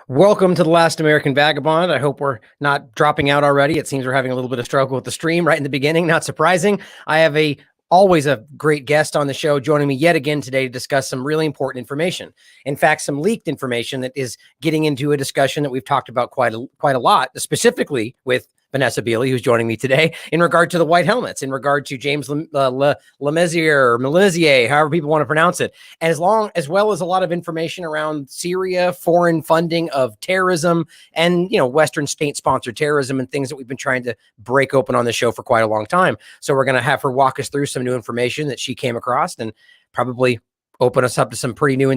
Welcome to The Last American Vagabond. I hope we're not dropping out already. It seems we're having a little bit of struggle with the stream right in the beginning. Not surprising. I have always a great guest on the show joining me yet again today to discuss some really important information. In fact, some leaked information that is getting into a discussion that we've talked about quite a lot, specifically with Vanessa Beeley, who's joining me today, in regard to the white helmets, in regard to James Mesurier or Mesurier, however people want to pronounce it, as well as a lot of information around Syria, foreign funding of terrorism, and Western state-sponsored terrorism, and things that we've been trying to break open on the show for quite a long time. So we're going to have her walk us through some new information that she came across, and probably open us up to some pretty new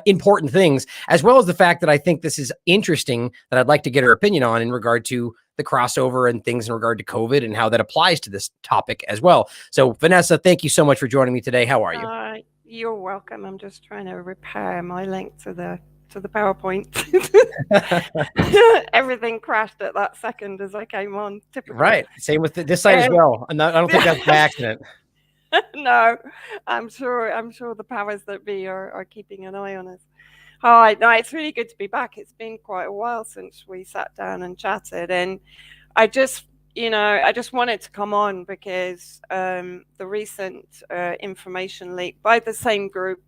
important things, as well as the fact that I think this is interesting that I'd like to get her opinion on in regard to the crossover and things in regard to COVID and how that applies to this topic as well. So Vanessa, thank you so much for joining me today. How are you? You're welcome. I'm just trying to repair my link to the PowerPoint. Everything crashed at that second as I came on. Typical. Right. Same with this side as well. I don't think that's by accident. No, I'm sure the powers that be are keeping an eye on us. Hi, no, it's really good to be back. It's been quite a while since we sat down and chatted, and I just wanted to come on because the recent information leak by the same group,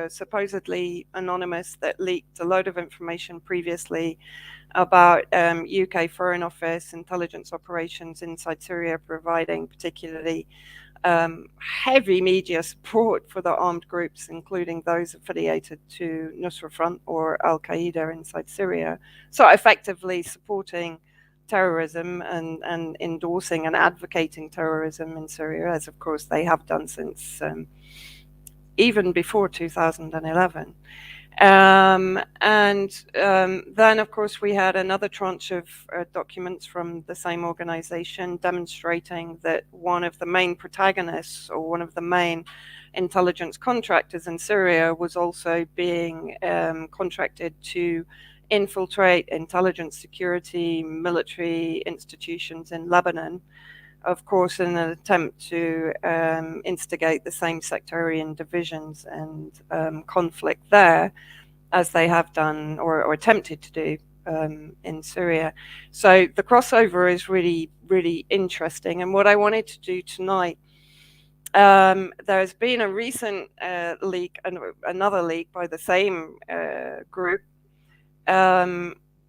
supposedly anonymous, that leaked a load of information previously about UK Foreign Office intelligence operations inside Syria, providing particularly heavy media support for the armed groups, including those affiliated to Nusra Front or Al-Qaeda inside Syria. So effectively supporting terrorism and endorsing and advocating terrorism in Syria, as of course they have done since even before 2011. Then, of course, we had another tranche of documents from the same organization demonstrating that one of the main protagonists or one of the main intelligence contractors in Syria was also being contracted to infiltrate intelligence, security, military institutions in Lebanon, of course, in an attempt to instigate the same sectarian divisions and conflict there, as they have done or attempted to do in Syria. So the crossover is really, really interesting. And what I wanted to do tonight, there's been a recent leak, another leak by the same group,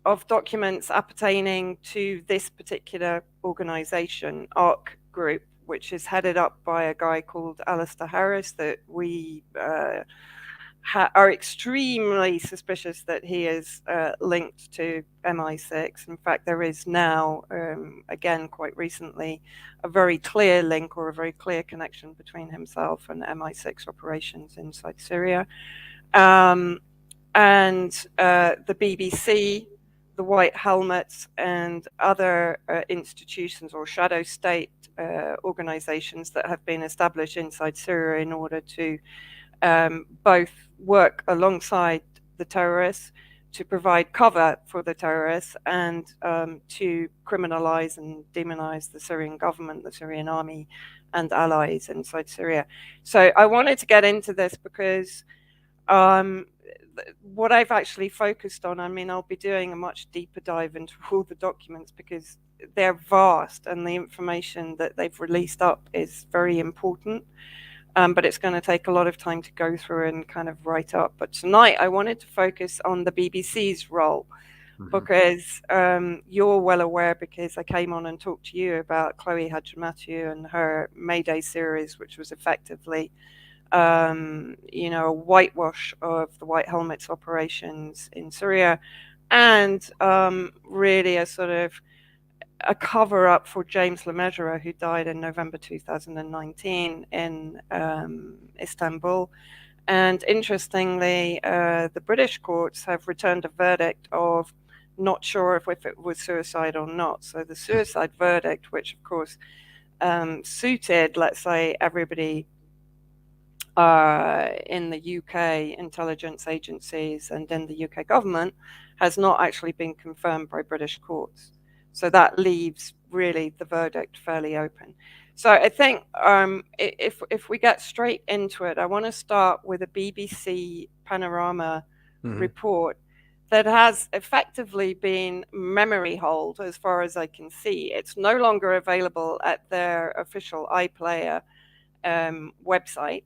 of documents appertaining to this particular organization, ARC Group, which is headed up by a guy called Alistair Harris, that we are extremely suspicious that he is linked to MI6. In fact, there is now, again, quite recently, a very clear link or a very clear connection between himself and MI6 operations inside Syria. And the BBC, the White Helmets, and other institutions or shadow state organizations that have been established inside Syria in order to both work alongside the terrorists, to provide cover for the terrorists, and to criminalize and demonize the Syrian government, the Syrian army, and allies inside Syria. So I wanted to get into this because what I've actually focused on, I mean, I'll be doing a much deeper dive into all the documents because they're vast and the information that they've released up is very important. But it's going to take a lot of time to go through and kind of write up. But tonight I wanted to focus on the BBC's role, because you're well aware, because I came on and talked to you about Chloe Hadjimatthew and her Mayday series, which was effectively a whitewash of the White Helmets operations in Syria, and really a sort of a cover-up for James Mesurier, who died in November 2019 in Istanbul. And interestingly, the British courts have returned a verdict of not sure if it was suicide or not. So the suicide verdict, which of course suited, let's say, everybody in the UK intelligence agencies and in the UK government, has not actually been confirmed by British courts. So that leaves really the verdict fairly open. So I think if we get straight into it, I want to start with a BBC Panorama report that has effectively been memory hold as far as I can see. It's no longer available at their official iPlayer website.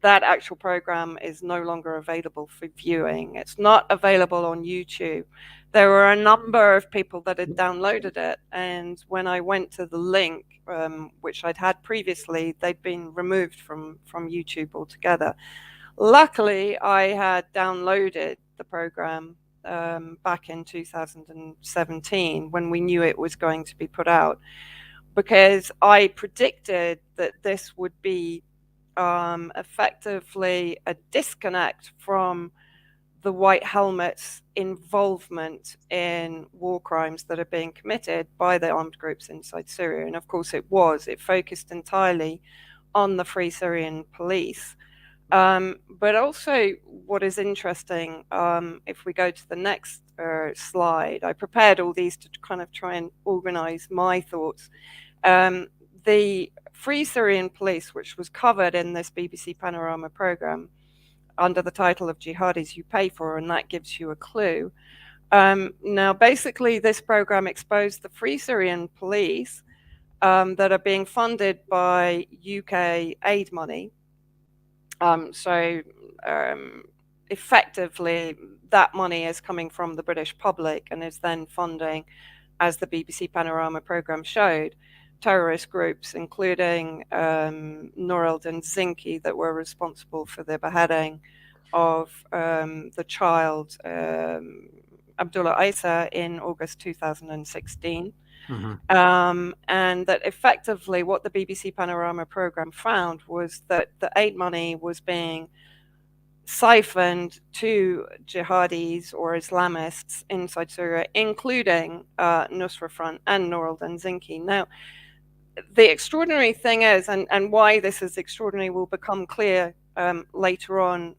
That actual program is no longer available for viewing. It's not available on YouTube. There were a number of people that had downloaded it, and when I went to the link, which I'd had previously, they'd been removed from YouTube altogether. Luckily, I had downloaded the program back in 2017 when we knew it was going to be put out, because I predicted that this would be effectively a disconnect from the white helmets' involvement in war crimes that are being committed by the armed groups inside Syria. And of course it was. It focused entirely on the Free Syrian Police. But also what is interesting, if we go to the next slide, I prepared all these to kind of try and organize my thoughts. The Free Syrian Police, which was covered in this BBC Panorama program under the title of Jihadis You Pay For, and that gives you a clue. Now, basically, this program exposed the Free Syrian Police that are being funded by UK aid money. Effectively, that money is coming from the British public and is then funding, as the BBC Panorama program showed, terrorist groups, including Nouriel and Zinki, that were responsible for the beheading of the child Abdullah Isa in August 2016. And that effectively what the BBC Panorama program found was that the aid money was being siphoned to jihadis or Islamists inside Syria, including Nusra Front and Nouriel and Zinki. Now, the extraordinary thing is, and why this is extraordinary will become clear later on,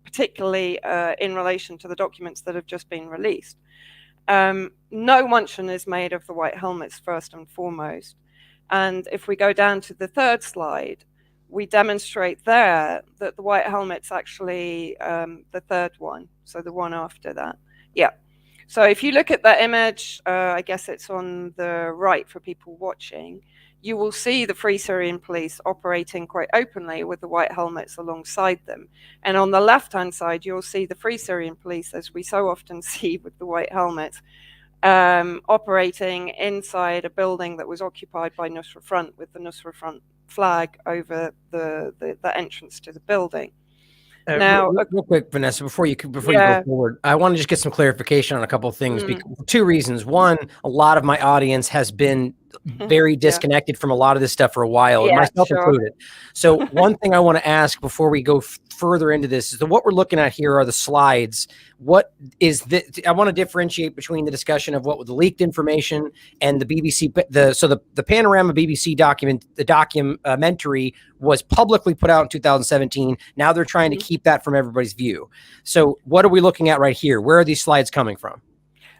particularly in relation to the documents that have just been released. No mention is made of the white helmets first and foremost. And if we go down to the third slide, we demonstrate there that the white helmet's actually the third one, so the one after that. Yeah. So if you look at the image, I guess it's on the right for people watching, you will see the Free Syrian Police operating quite openly with the white helmets alongside them. And on the left-hand side, you'll see the Free Syrian Police, as we so often see with the white helmets, operating inside a building that was occupied by Nusra Front, with the Nusra Front flag over the entrance to the building. Now, real quick, Vanessa, before you go forward, I want to just get some clarification on a couple of things. Two reasons. One, a lot of my audience has been very disconnected from a lot of this stuff for a while, and myself included. So one thing I want to ask before we go further into this is that what we're looking at here are the slides. What is I want to differentiate between the discussion of what was the leaked information and the BBC. The Panorama BBC documentary was publicly put out in 2017. Now they're trying to keep that from everybody's view. So what are we looking at right here? Where are these slides coming from?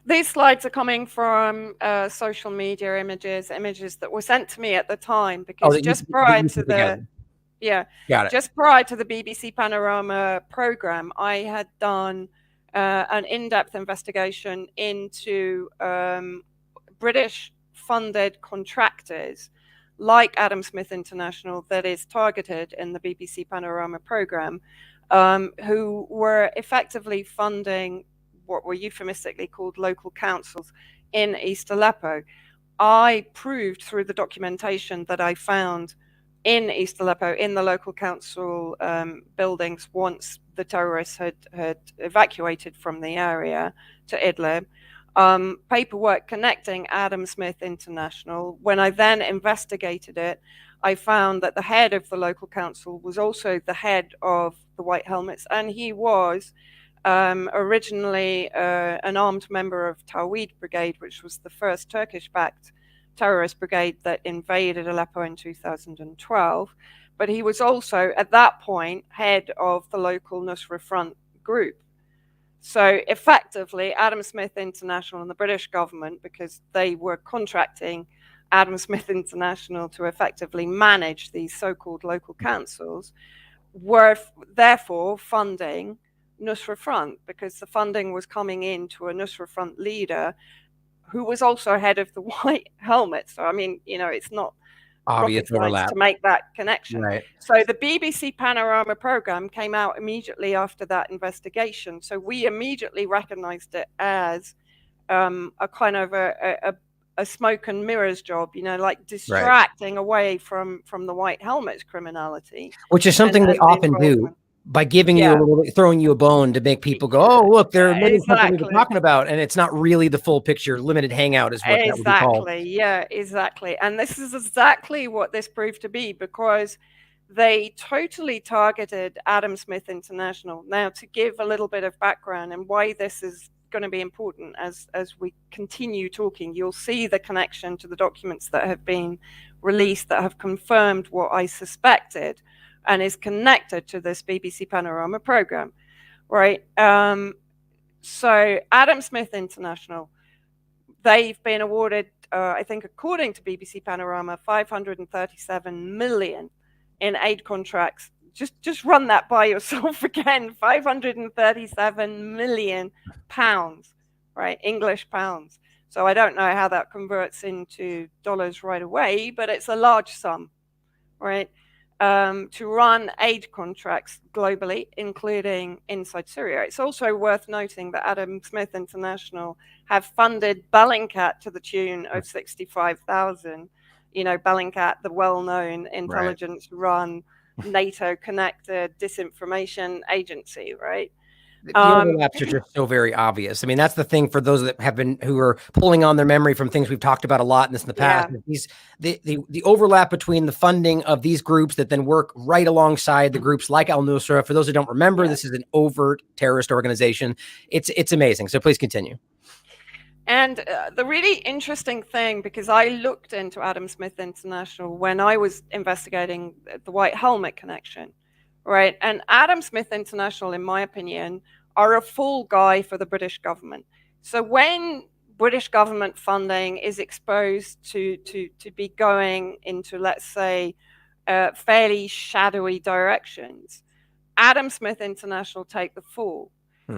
These slides are coming from social media images that were sent to me at the time, because just prior to the just prior to the BBC Panorama program, I had done an in-depth investigation into British funded contractors like Adam Smith International that is targeted in the BBC Panorama program, who were effectively funding what were euphemistically called local councils in East Aleppo. I proved through the documentation that I found in East Aleppo, in the local council buildings, once the terrorists had evacuated from the area to Idlib, paperwork connecting Adam Smith International. When I then investigated it, I found that the head of the local council was also the head of the White Helmets, and he was originally an armed member of Tawhid Brigade, which was the first Turkish-backed terrorist brigade that invaded Aleppo in 2012. But he was also, at that point, head of the local Nusra Front group. So effectively, Adam Smith International and the British government, because they were contracting Adam Smith International to effectively manage these so-called local councils, were therefore funding Nusra Front, because the funding was coming in to a Nusra Front leader who was also head of the White Helmet. So, I mean, it's not Obvious rocket science overlap. to make that connection. Right. So the BBC Panorama program came out immediately after that investigation. So we immediately recognized it as a kind of a smoke and mirrors job, like distracting away from the White Helmets criminality. Which is something they often do by giving you a little, throwing you a bone to make people go, oh, look, there are many companies we're talking about, and it's not really the full picture. Limited hangout is what that would be called. Yeah, exactly. And this is exactly what this proved to be, because they totally targeted Adam Smith International. Now, to give a little bit of background and why this is going to be important as we continue talking, you'll see the connection to the documents that have been released that have confirmed what I suspected and is connected to this BBC Panorama program, right? So Adam Smith International, they've been awarded, I think, according to BBC Panorama, 537 million in aid contracts. Just run that by yourself again. 537 million pounds, right? English pounds. So I don't know how that converts into dollars right away, but it's a large sum, right? To run aid contracts globally, including inside Syria. It's also worth noting that Adam Smith International have funded Bellingcat to the tune of 65,000. Bellingcat, the well-known intelligence-run, NATO-connected disinformation agency, right? The overlaps are just so very obvious. I mean, that's the thing for those that who are pulling on their memory from things we've talked about a lot in the past. The overlap between the funding of these groups that then work right alongside the groups like al-Nusra. For those who don't remember, this is an overt terrorist organization. It's amazing. So please continue. And the really interesting thing, because I looked into Adam Smith International when I was investigating the White Helmet connection, right? And Adam Smith International, in my opinion, are a fall guy for the British government. So when British government funding is exposed to be going into, let's say, fairly shadowy directions, Adam Smith International take the fall.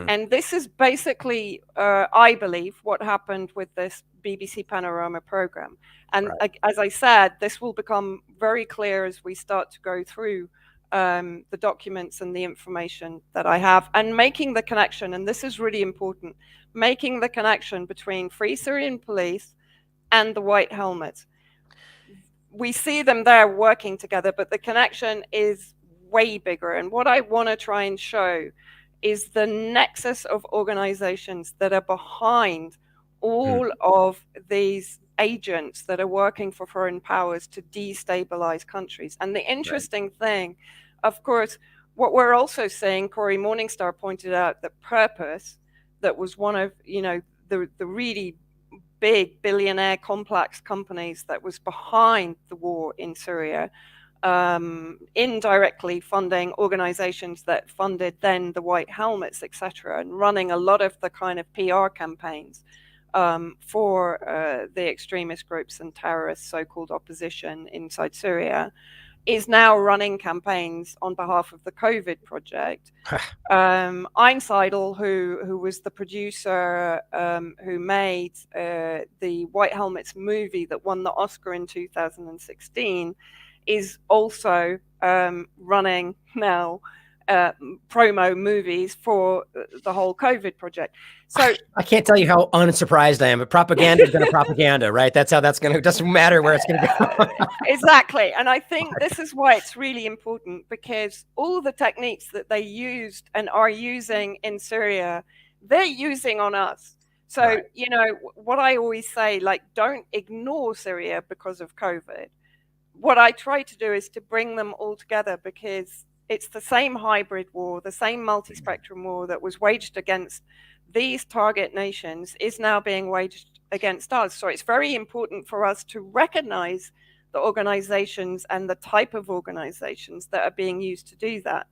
And this is basically, I believe, what happened with this BBC Panorama program. And as I said, this will become very clear as we start to go through the documents and the information that I have, and making the connection, and this is really important, making the connection between Free Syrian Police and the White Helmets. We see them there working together, but the connection is way bigger. And what I want to try and show is the nexus of organizations that are behind all of these agents that are working for foreign powers to destabilize countries. And the interesting thing, of course, what we're also seeing, Corey Morningstar pointed out that Purpose, that was one of the really big billionaire complex companies that was behind the war in Syria, indirectly funding organizations that funded then the White Helmets, etc., and running a lot of the kind of PR campaigns for the extremist groups and terrorist so-called opposition inside Syria, is now running campaigns on behalf of the COVID project. Einsteidl, who was the producer who made the White Helmets movie that won the Oscar in 2016, is also running now promo movies for the whole COVID project. So I can't tell you how unsurprised I am, but propaganda is going to propaganda, right? That's how that's going to, it doesn't matter where it's going to go. Exactly. And I think this is why it's really important, because all the techniques that they used and are using in Syria, they're using on us. So, what I always say, don't ignore Syria because of COVID. What I try to do is to bring them all together, because it's the same hybrid war, the same multi-spectrum war that was waged against these target nations is now being waged against us. So it's very important for us to recognize the organizations and the type of organizations that are being used to do that.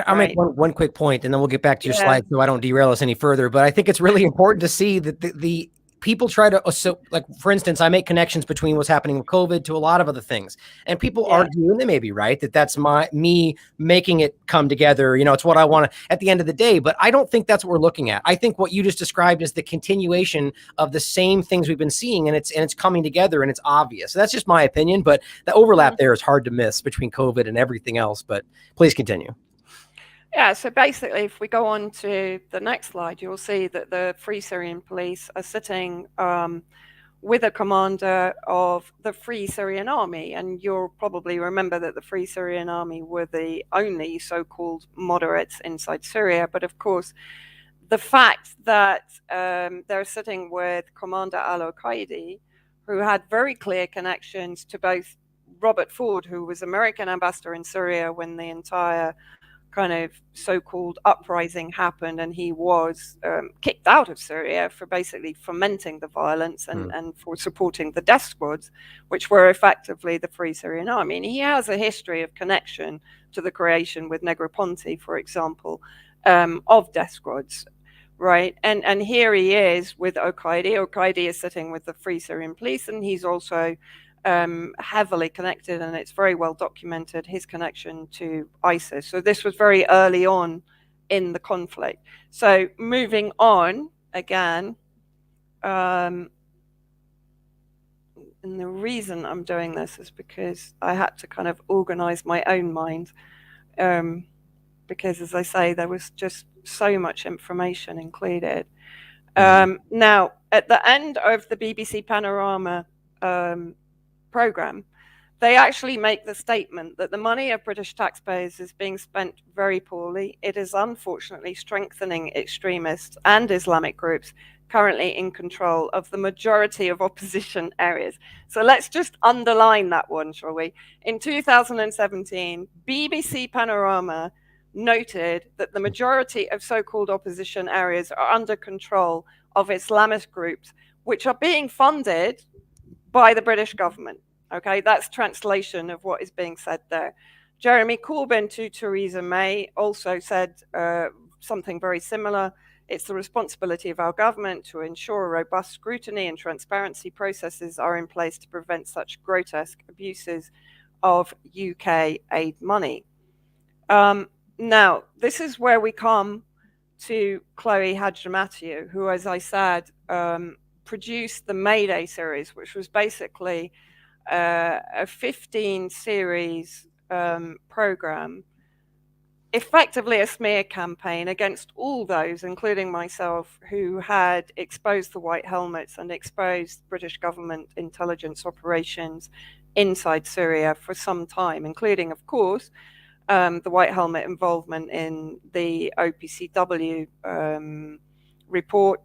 I'll make one quick point, and then we'll get back to your slide so I don't derail us any further. But I think it's really important to see that the people try to, so like, for instance, I make connections between what's happening with COVID to a lot of other things, and people argue, and they may be right, that that's me making it come together. You know, it's what I want to at the end of the day, but I don't think that's what we're looking at. I think what you just described is the continuation of the same things we've been seeing, and it's coming together, and it's obvious. So that's just my opinion, but the overlap there is hard to miss between COVID and everything else. But please continue. Yeah, so basically, if we go on to the next slide, you'll see that the Free Syrian Police are sitting with a commander of the Free Syrian Army. And you'll probably remember that the Free Syrian Army were the only so-called moderates inside Syria. But of course, the fact that they're sitting with Commander al-Qaidi, who had very clear connections to both Robert Ford, who was American ambassador in Syria when the entire kind of so-called uprising happened, and he was kicked out of Syria for basically fomenting the violence and for supporting the death squads, which were effectively the Free Syrian Army. And he has a history of connection to the creation with Negroponte, for example, of death squads, right? And here he is with al-Qaidi. Al-Qaidi is sitting with the Free Syrian Police, and he's also heavily connected, and it's very well documented, his connection to ISIS. So this was very early on in the conflict. So moving on again, and the reason I'm doing this is because I had to kind of organize my own mind, because, as I say, there was just so much information included. Now, at the end of the BBC Panorama program, they actually make the statement that the money of British taxpayers is being spent very poorly. It is unfortunately strengthening extremists and Islamic groups currently in control of the majority of opposition areas. So let's just underline that one, shall we? In 2017, BBC Panorama noted that the majority of so-called opposition areas are under control of Islamist groups, which are being funded by the British government. Okay, that's translation of what is being said there. Jeremy Corbyn to Theresa May also said something very similar. It's the responsibility of our government to ensure robust scrutiny and transparency processes are in place to prevent such grotesque abuses of UK aid money. Now, this is where we come to Chloe Hadjimatthew, who, as I said, produced the Mayday series, which was basically a 15-series program, effectively a smear campaign against all those, including myself, who had exposed the White Helmets and exposed British government intelligence operations inside Syria for some time, including, of course, the White Helmet involvement in the OPCW report,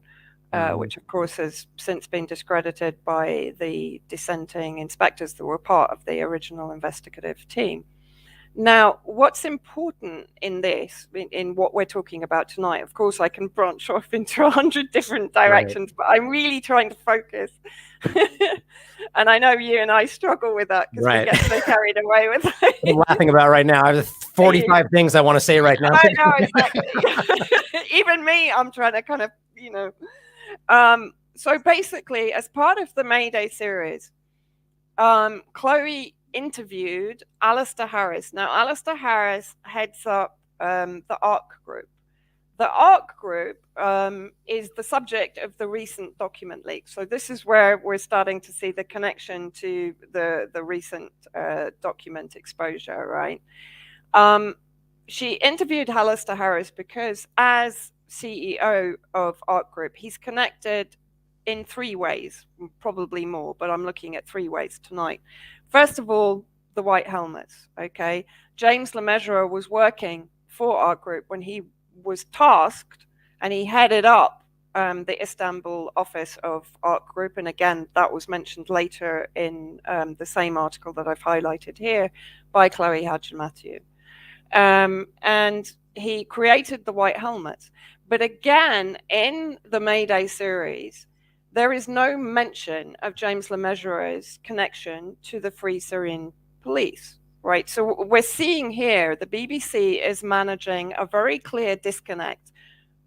which of course has since been discredited by the dissenting inspectors that were part of the original investigative team. Now, what's important in this, in what we're talking about tonight, of course, I can branch off into 100 different directions, but I'm really trying to focus. And I know you and I struggle with that because we get so carried away with it. I'm laughing about right now. I have 45 things I want to say right now. I know, exactly. Even me, I'm trying to kind of, you know. So basically, as part of the Mayday series, Chloe interviewed Alistair Harris. Now, Alistair Harris heads up the ARC group. The ARC group is the subject of the recent document leak. So this is where we're starting to see the connection to the recent document exposure, right? She interviewed Alistair Harris because as CEO of ARC Group, he's connected in 3 ways, probably more, but I'm looking at 3 ways tonight. First of all, the White Helmets, okay? James Lemessurier was working for ARC Group when he was tasked, and he headed up the Istanbul office of ARC Group. And again, that was mentioned later in the same article that I've highlighted here by Chloe Hadjimatthew. And he created the White Helmets. But again, in the Mayday series, there is no mention of James Lemessurier's connection to the Free Syrian Police, right? So we're seeing here the BBC is managing a very clear disconnect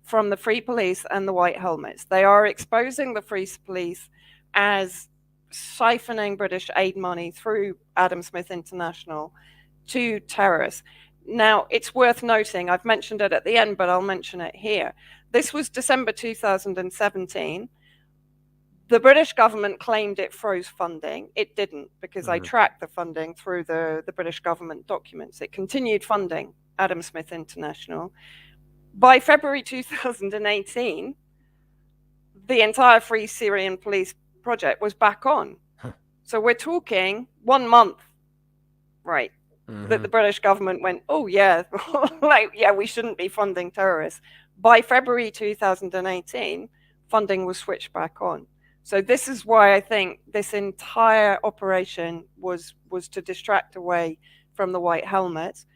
from the Free Police and the White Helmets. They are exposing the Free Police as siphoning British aid money through Adam Smith International to terrorists. Now, it's worth noting, I've mentioned it at the end, but I'll mention it here. This was December 2017. The British government claimed it froze funding. It didn't, because I tracked the funding through the British government documents. It continued funding Adam Smith International. By February 2018, the entire Free Syrian Police project was back on. So we're talking 1 month, right, that the British government went, oh yeah, like, yeah, we shouldn't be funding terrorists. By February 2018, funding was switched back on. So this is why I think this entire operation was to distract away from the White Helmets.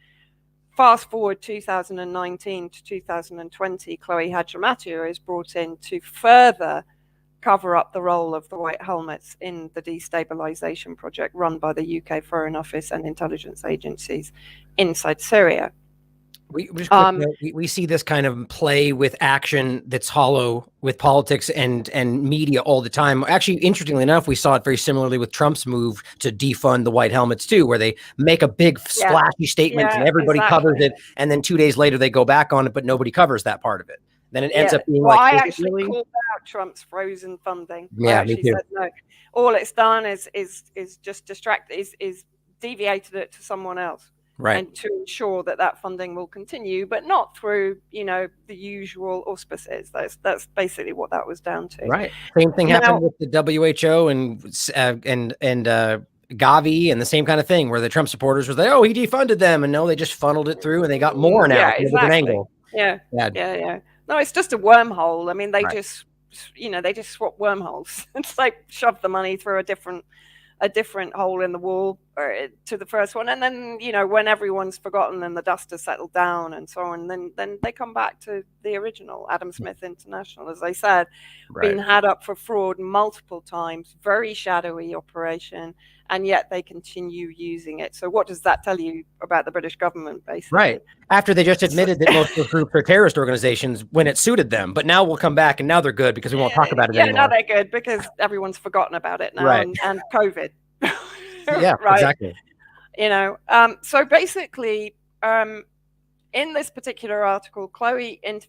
Fast forward 2019 to 2020, Chloe Hadjimatia is brought in to further cover up the role of the White Helmets in the destabilization project run by the UK Foreign Office and intelligence agencies inside Syria. We see this kind of play with action that's hollow with politics and media all the time. Actually, interestingly enough, we saw it very similarly with Trump's move to defund the White Helmets too, where they make a big splashy statement and everybody covers it, and then 2 days later they go back on it, but nobody covers that part of it. Then it ends up being I actually called out Trump's frozen funding. Yeah, I actually said no. All it's done is just is deviated it to someone else. Right. And to ensure that that funding will continue, but not through, the usual auspices. That's basically what that was down to. Right. Same thing happened with the WHO and Gavi and the same kind of thing, where the Trump supporters were like, oh, he defunded them, and no, they just funneled it through and they got more now. Yeah, exactly. Angle. Yeah. No, it's just a wormhole. I mean, they just swap wormholes. It's like shove the money through a different hole in the wall to the first one, and then when everyone's forgotten and the dust has settled down and so on, then they come back to the original Adam Smith International, as I said, been had up for fraud multiple times, very shadowy operation, and yet they continue using it. So what does that tell you about the British government, basically? Right. After they just admitted that most of the groups are terrorist organizations when it suited them, but now we'll come back and now they're good because we won't talk about it anymore. Yeah, now they're good because everyone's forgotten about it now, and COVID. Yeah, exactly. So basically, in this particular article, in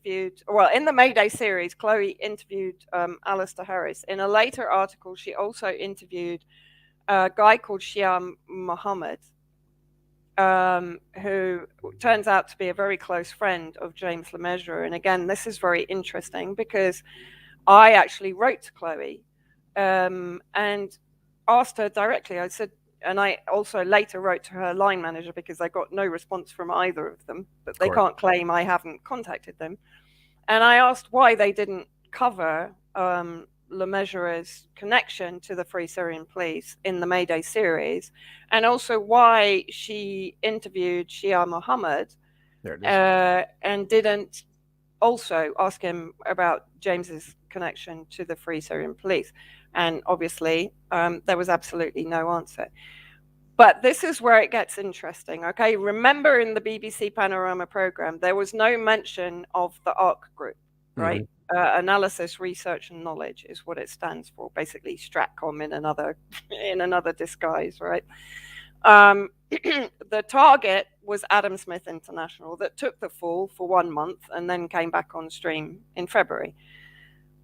the Mayday series, Chloe interviewed Alistair Harris. In a later article, she also interviewed a guy called Shia Mohammed, who turns out to be a very close friend of James Le Mesurier. And again, this is very interesting because I actually wrote to Chloe and asked her directly. I said, and I also later wrote to her line manager because I got no response from either of them, but they can't claim I haven't contacted them. And I asked why they didn't cover Le Mesurier's connection to the Free Syrian Police in the Mayday series, and also why she interviewed Shia Mohammed and didn't also ask him about James's connection to the Free Syrian Police. And obviously, there was absolutely no answer. But this is where it gets interesting, okay? Remember in the BBC Panorama program, there was no mention of the ARC group, right? Analysis, Research and Knowledge is what it stands for. Basically, Stratcom in another disguise, right? The target was Adam Smith International that took the fall for 1 month and then came back on stream in February.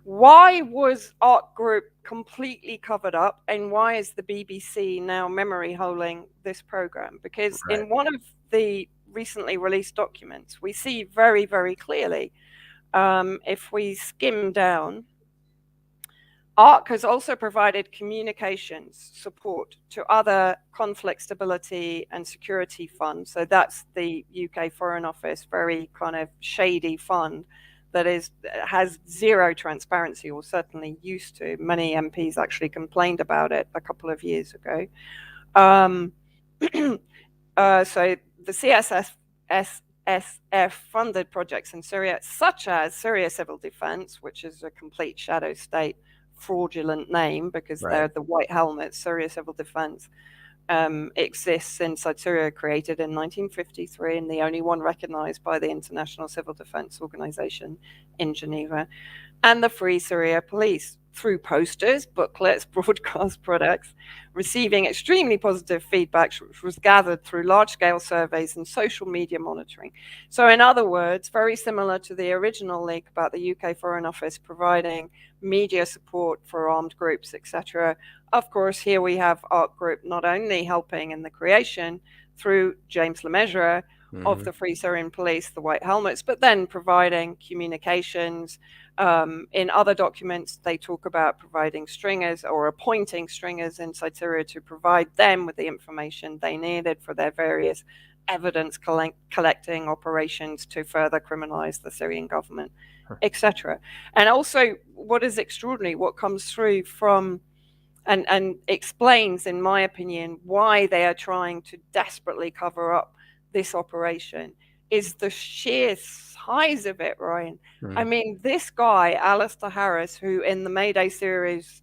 Why was ARC Group completely covered up, and why is the BBC now memory holing this program? Because in one of the recently released documents, we see very, very clearly, if we skim down, ARC has also provided communications support to other conflict stability and security funds. So that's the UK Foreign Office, very kind of shady fund that has zero transparency, or certainly used to. Many MPs actually complained about it a couple of years ago. So the CSSF funded projects in Syria, such as Syria Civil Defense, which is a complete shadow state fraudulent name because they're the White Helmets. Syria Civil Defense exists inside Syria, created in 1953, and the only one recognized by the International Civil Defense Organization in Geneva, and the Free Syria Police through posters, booklets, broadcast products, receiving extremely positive feedback, which was gathered through large-scale surveys and social media monitoring. So in other words, very similar to the original leak about the UK Foreign Office providing media support for armed groups, etc. Of course, here we have ARC Group not only helping in the creation through James Le Mesurier of the Free Syrian Police, the White Helmets, but then providing communications. In other documents, they talk about providing stringers or appointing stringers inside Syria to provide them with the information they needed for their various evidence collecting operations to further criminalize the Syrian government, etc. And also, what is extraordinary, what comes through from and explains, in my opinion, why they are trying to desperately cover up this operation is the sheer size of it, Ryan. I mean, this guy, Alistair Harris, who in the Mayday series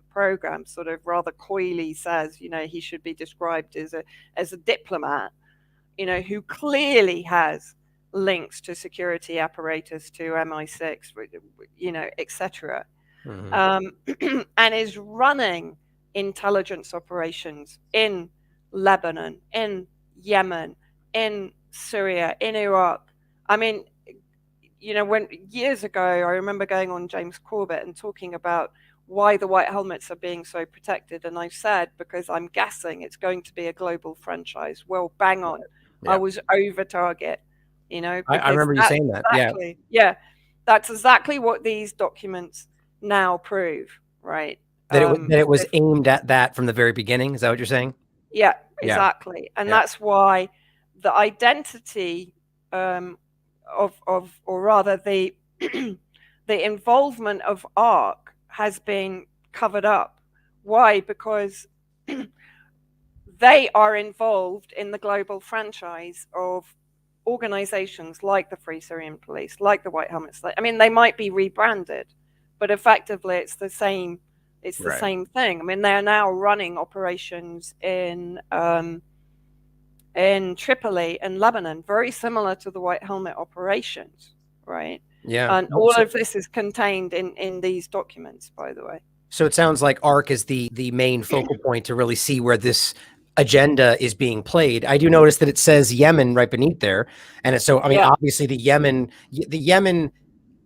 program sort of rather coyly says, you know, he should be described as a diplomat, you know, who clearly has links to security apparatus, to MI6, you know, etc. And is running intelligence operations in Lebanon, in Yemen, in Syria, in Iraq. I mean, you know, when years ago, I remember going on James Corbett and talking about why the White Helmets are being so protected. And I said, because I'm guessing it's going to be a global franchise. Well, bang on. Yeah. I was over target, you know. I remember you saying that. Exactly, yeah. That's exactly what these documents now prove, right? That it was aimed at that from the very beginning. Is that what you're saying? Yeah, exactly. Yeah. And that's why the identity or rather the the involvement of ARC has been covered up. Why? Because they are involved in the global franchise of organizations like the Free Syrian Police, like the White Helmets. I mean, they might be rebranded, but effectively it's the same. It's the same thing. I mean, they are now running operations in Tripoli and Lebanon, very similar to the White Helmet operations, right? Yeah. And all of this is contained in these documents, by the way. So it sounds like ARC is the main focal point to really see where this agenda is being played. I do notice that it says Yemen right beneath there. And so, I mean, obviously the Yemen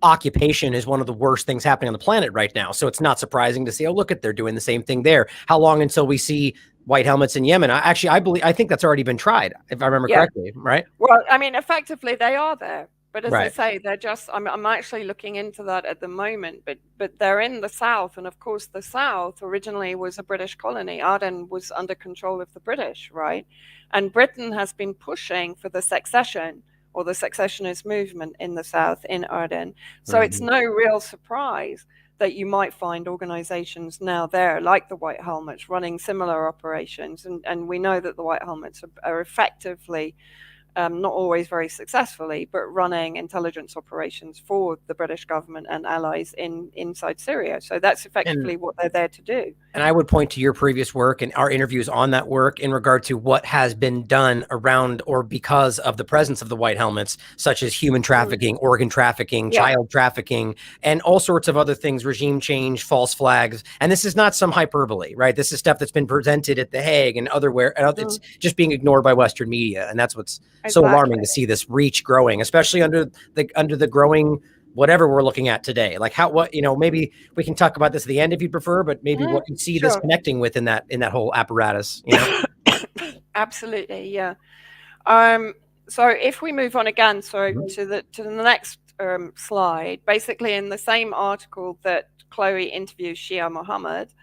occupation is one of the worst things happening on the planet right now. So it's not surprising to see, oh, look at, they're doing the same thing there. How long until we see White Helmets in Yemen? I think that's already been tried, if I remember correctly, right? Well, I mean, effectively they are there. But as I say, they're just, I'm actually looking into that at the moment, but they're in the south. And of course, the south originally was a British colony. Aden was under control of the British, right? And Britain has been pushing for the succession or the secessionist movement in the south, in Aden. So it's no real surprise that you might find organizations now there, like the White Helmets, running similar operations. And we know that the White Helmets are effectively, not always very successfully, but running intelligence operations for the British government and allies inside Syria. So that's effectively what they're there to do. And I would point to your previous work and our interviews on that work in regard to what has been done around or because of the presence of the White Helmets, such as human trafficking, organ trafficking, child trafficking, and all sorts of other things, regime change, false flags. And this is not some hyperbole, right? This is stuff that's been presented at The Hague and otherwhere. It's just being ignored by Western media. And that's what's so alarming to see this reach growing, especially under the growing whatever we're looking at today. Like maybe we can talk about this at the end if you prefer, but maybe what you see this connecting with in that whole apparatus, you know? Absolutely. Yeah. So if we move on again, to the next slide, basically in the same article that Chloe interviews Shia Mohammed,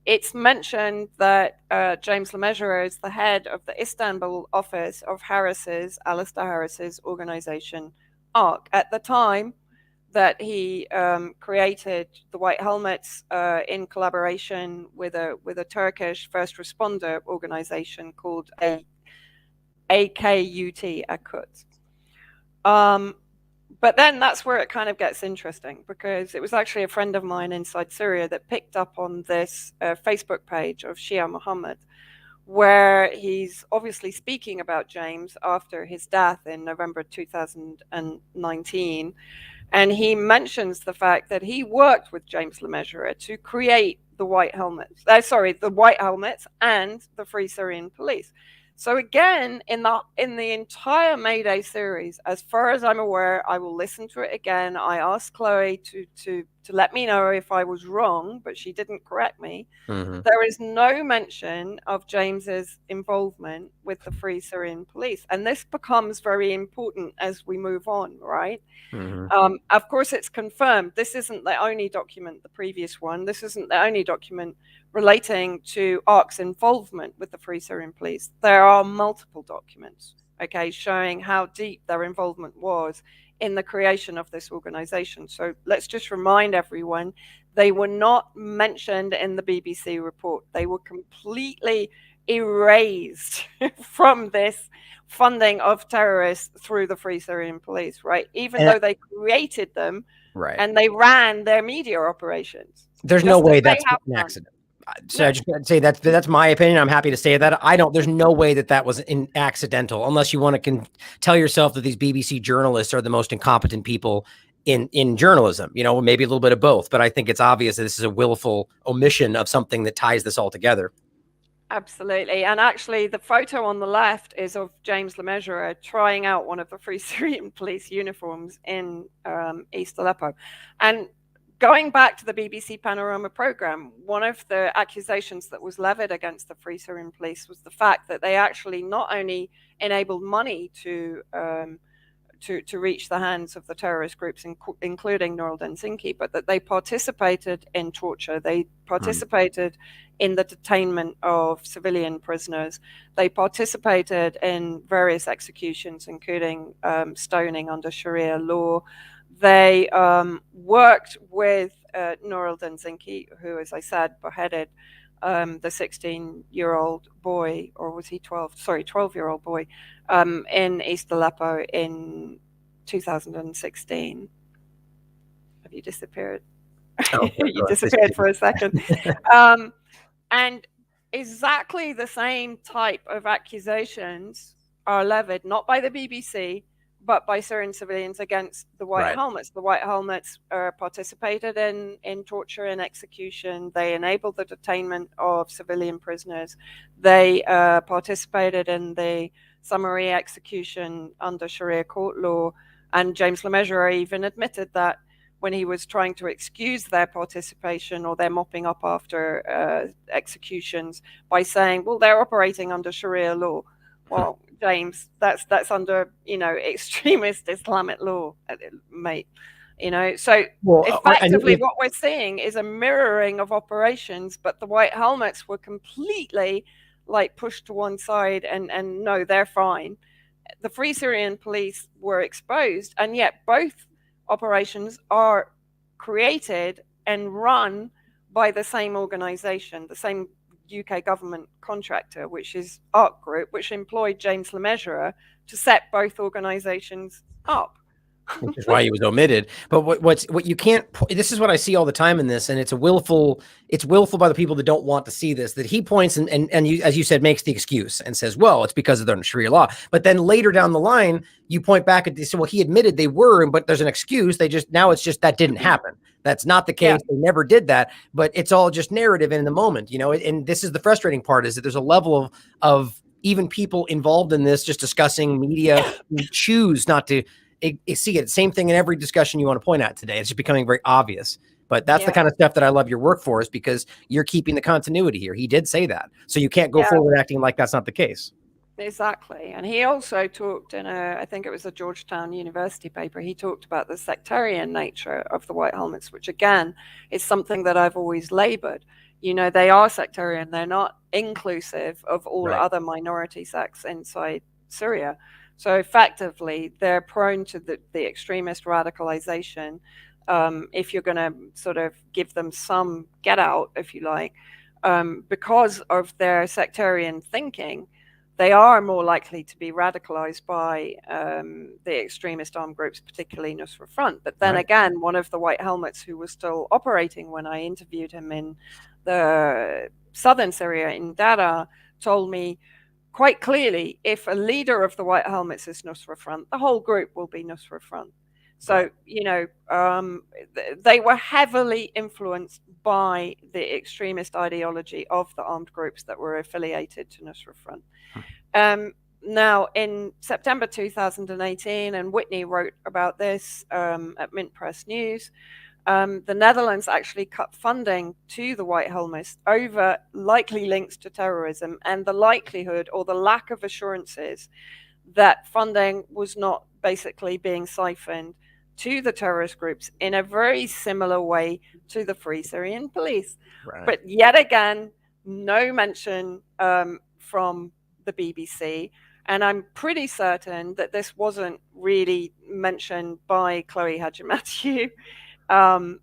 it's mentioned that James Le Mesurier is the head of the Istanbul office of Alistair Harris's organization, ARC. At the time that he created the White Helmets in collaboration with a Turkish first responder organization called AKUT, Akut. But then that's where it kind of gets interesting, because it was actually a friend of mine inside Syria that picked up on this Facebook page of Shia Mohammed, where he's obviously speaking about James after his death in November 2019. And he mentions the fact that he worked with James Le Mesurier to create the White Helmets, the White Helmets and the Free Syrian Police. So again, in the entire Mayday series, as far as I'm aware, I will listen to it again. I asked Chloe to let me know if I was wrong, but she didn't correct me. Mm-hmm. There is no mention of James's involvement with the Free Syrian Police, and this becomes very important as we move on, right? Mm-hmm. Of course, it's confirmed. This isn't the only document, the previous one. This isn't the only document relating to ARC's involvement with the Free Syrian Police. There are multiple documents, okay, showing how deep their involvement was in the creation of this organization. So let's just remind everyone, they were not mentioned in the BBC report. They were completely erased from this funding of terrorists through the Free Syrian Police, right? Even though they created them, right, and they ran their media operations. There's no way that's an accident. So I just got to say that's my opinion. I'm happy to say that. There's no way that was accidental, unless you want to tell yourself that these BBC journalists are the most incompetent people in journalism, maybe a little bit of both. But I think it's obvious that this is a willful omission of something that ties this all together. Absolutely. And actually, the photo on the left is of James Le Mesurier trying out one of the Free Syrian Police uniforms in East Aleppo. And going back to the BBC Panorama program, one of the accusations that was levied against the Free Syrian Police was the fact that they actually not only enabled money to reach the hands of the terrorist groups, including Nur al-Din, but that they participated in torture. They participated in the detainment of civilian prisoners. They participated in various executions, including stoning under Sharia law. They worked with Nur al-Din, who, as I said, beheaded the 16-year-old boy, or was he 12? Sorry, 12-year-old boy in East Aleppo in 2016. Have you disappeared? Oh, you disappeared for a second. And exactly the same type of accusations are levied, not by the BBC, but by Syrian civilians against the White Helmets. The White Helmets participated in torture and execution. They enabled the detainment of civilian prisoners. They participated in the summary execution under Sharia court law. And James Le Mesurier even admitted that when he was trying to excuse their participation or their mopping up after executions by saying, well, they're operating under Sharia law. Well, James, that's under, extremist Islamic law, mate. So effectively what we're seeing is a mirroring of operations, but the White Helmets were completely pushed to one side and no, they're fine. The Free Syrian Police were exposed, and yet both operations are created and run by the same organization, the same UK government contractor, which is ARC Group, which employed James Le Mesurier to set both organizations up. Which is why he was omitted. But what you can't, this is what I see all the time in this, and it's willful by the people that don't want to see this, that he points and you, as you said, makes the excuse and says, well, it's because of their Sharia law. But then later down the line, you point back at this, well, he admitted they were, but there's an excuse. Now it's just that didn't happen. That's not the case. Yeah. They never did that, but it's all just narrative in the moment, and this is the frustrating part, is that there's a level of even people involved in this, just discussing media, who choose not to see it. Same thing in every discussion you want to point at today. It's just becoming very obvious. But that's the kind of stuff that I love your work for, is because you're keeping the continuity here. He did say that. So you can't go forward acting like that's not the case. Exactly. And he also talked in I think it was a Georgetown University paper, he talked about the sectarian nature of the White Helmets, which again is something that I've always labored. They are sectarian. They're not inclusive of all other minority sects inside Syria. So effectively, they're prone to the extremist radicalization. If you're going to sort of give them some get out, if you like, because of their sectarian thinking, they are more likely to be radicalized by the extremist armed groups, particularly Nusra Front. But then again, one of the White Helmets who was still operating when I interviewed him in the southern Syria, in Dara, told me quite clearly, if a leader of the White Helmets is Nusra Front, the whole group will be Nusra Front. So, they were heavily influenced by the extremist ideology of the armed groups that were affiliated to Nusra Front. Now, in September 2018, and Whitney wrote about this at Mint Press News, the Netherlands actually cut funding to the White Helmets over likely links to terrorism and the likelihood or the lack of assurances that funding was not basically being siphoned to the terrorist groups in a very similar way to the Free Syrian Police. Right. But yet again, no mention from the BBC. And I'm pretty certain that this wasn't really mentioned by Chloe Hadjimatthew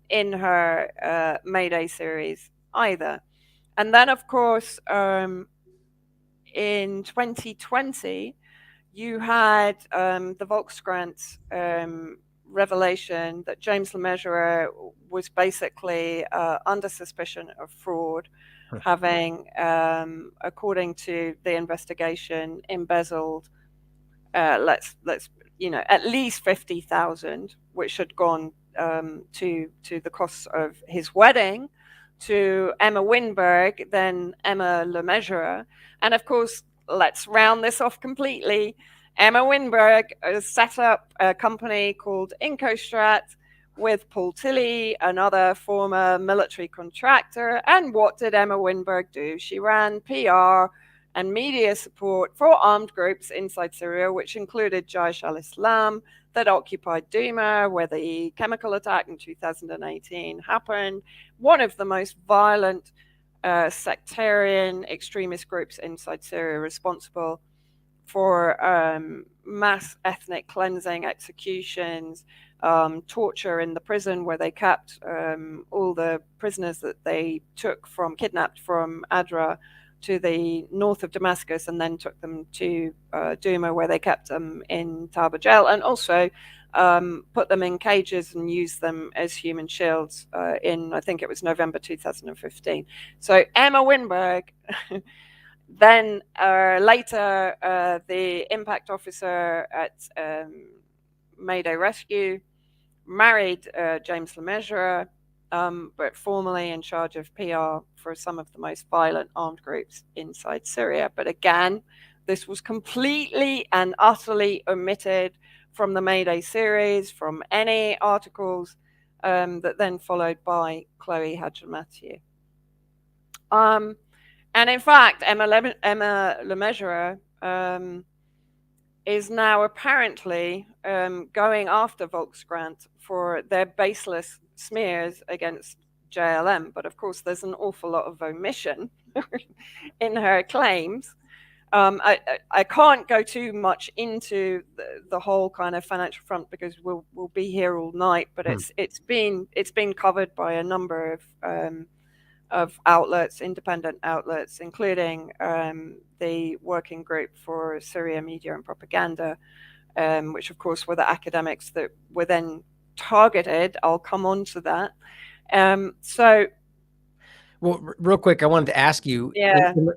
in her Mayday series either. And then, of course, in 2020, you had the Volkskrant revelation that James Mesurier was basically under suspicion of fraud, having, according to the investigation, embezzled at least 50,000, which had gone to the costs of his wedding to Emma Winberg, then Emma Le Mesurier. And of course, let's round this off completely. Emma Winberg set up a company called IncoStrat with Paul Tilley, another former military contractor. And what did Emma Winberg do? She ran PR and media support for armed groups inside Syria, which included Jaish al-Islam, that occupied Douma, where the chemical attack in 2018 happened. One of the most violent sectarian extremist groups inside Syria, responsible for mass ethnic cleansing, executions, torture in the prison where they kept all the prisoners that they kidnapped from Adra to the north of Damascus, and then took them to Douma, where they kept them in Taba jail, and also put them in cages and used them as human shields in, I think it was November 2015. So Emma Winberg, then later the impact officer at Mayday Rescue, married James Le Mesurier, but formerly in charge of PR for some of the most violent armed groups inside Syria. But again, this was completely and utterly omitted from the Mayday series, from any articles that then followed by Chloe Hadjimatthew. And in fact, Emma Le Mesurier is now apparently going after Volkskrant for their baseless smears against JLM. But of course, there's an awful lot of omission in her claims. I can't go too much into the whole kind of financial front because we'll be here all night. But it's been covered by a number of outlets, independent outlets, including the Working Group for Syria Media and Propaganda, which of course were the academics that were then targeted. I'll come on to that. Well, real quick, I wanted to ask you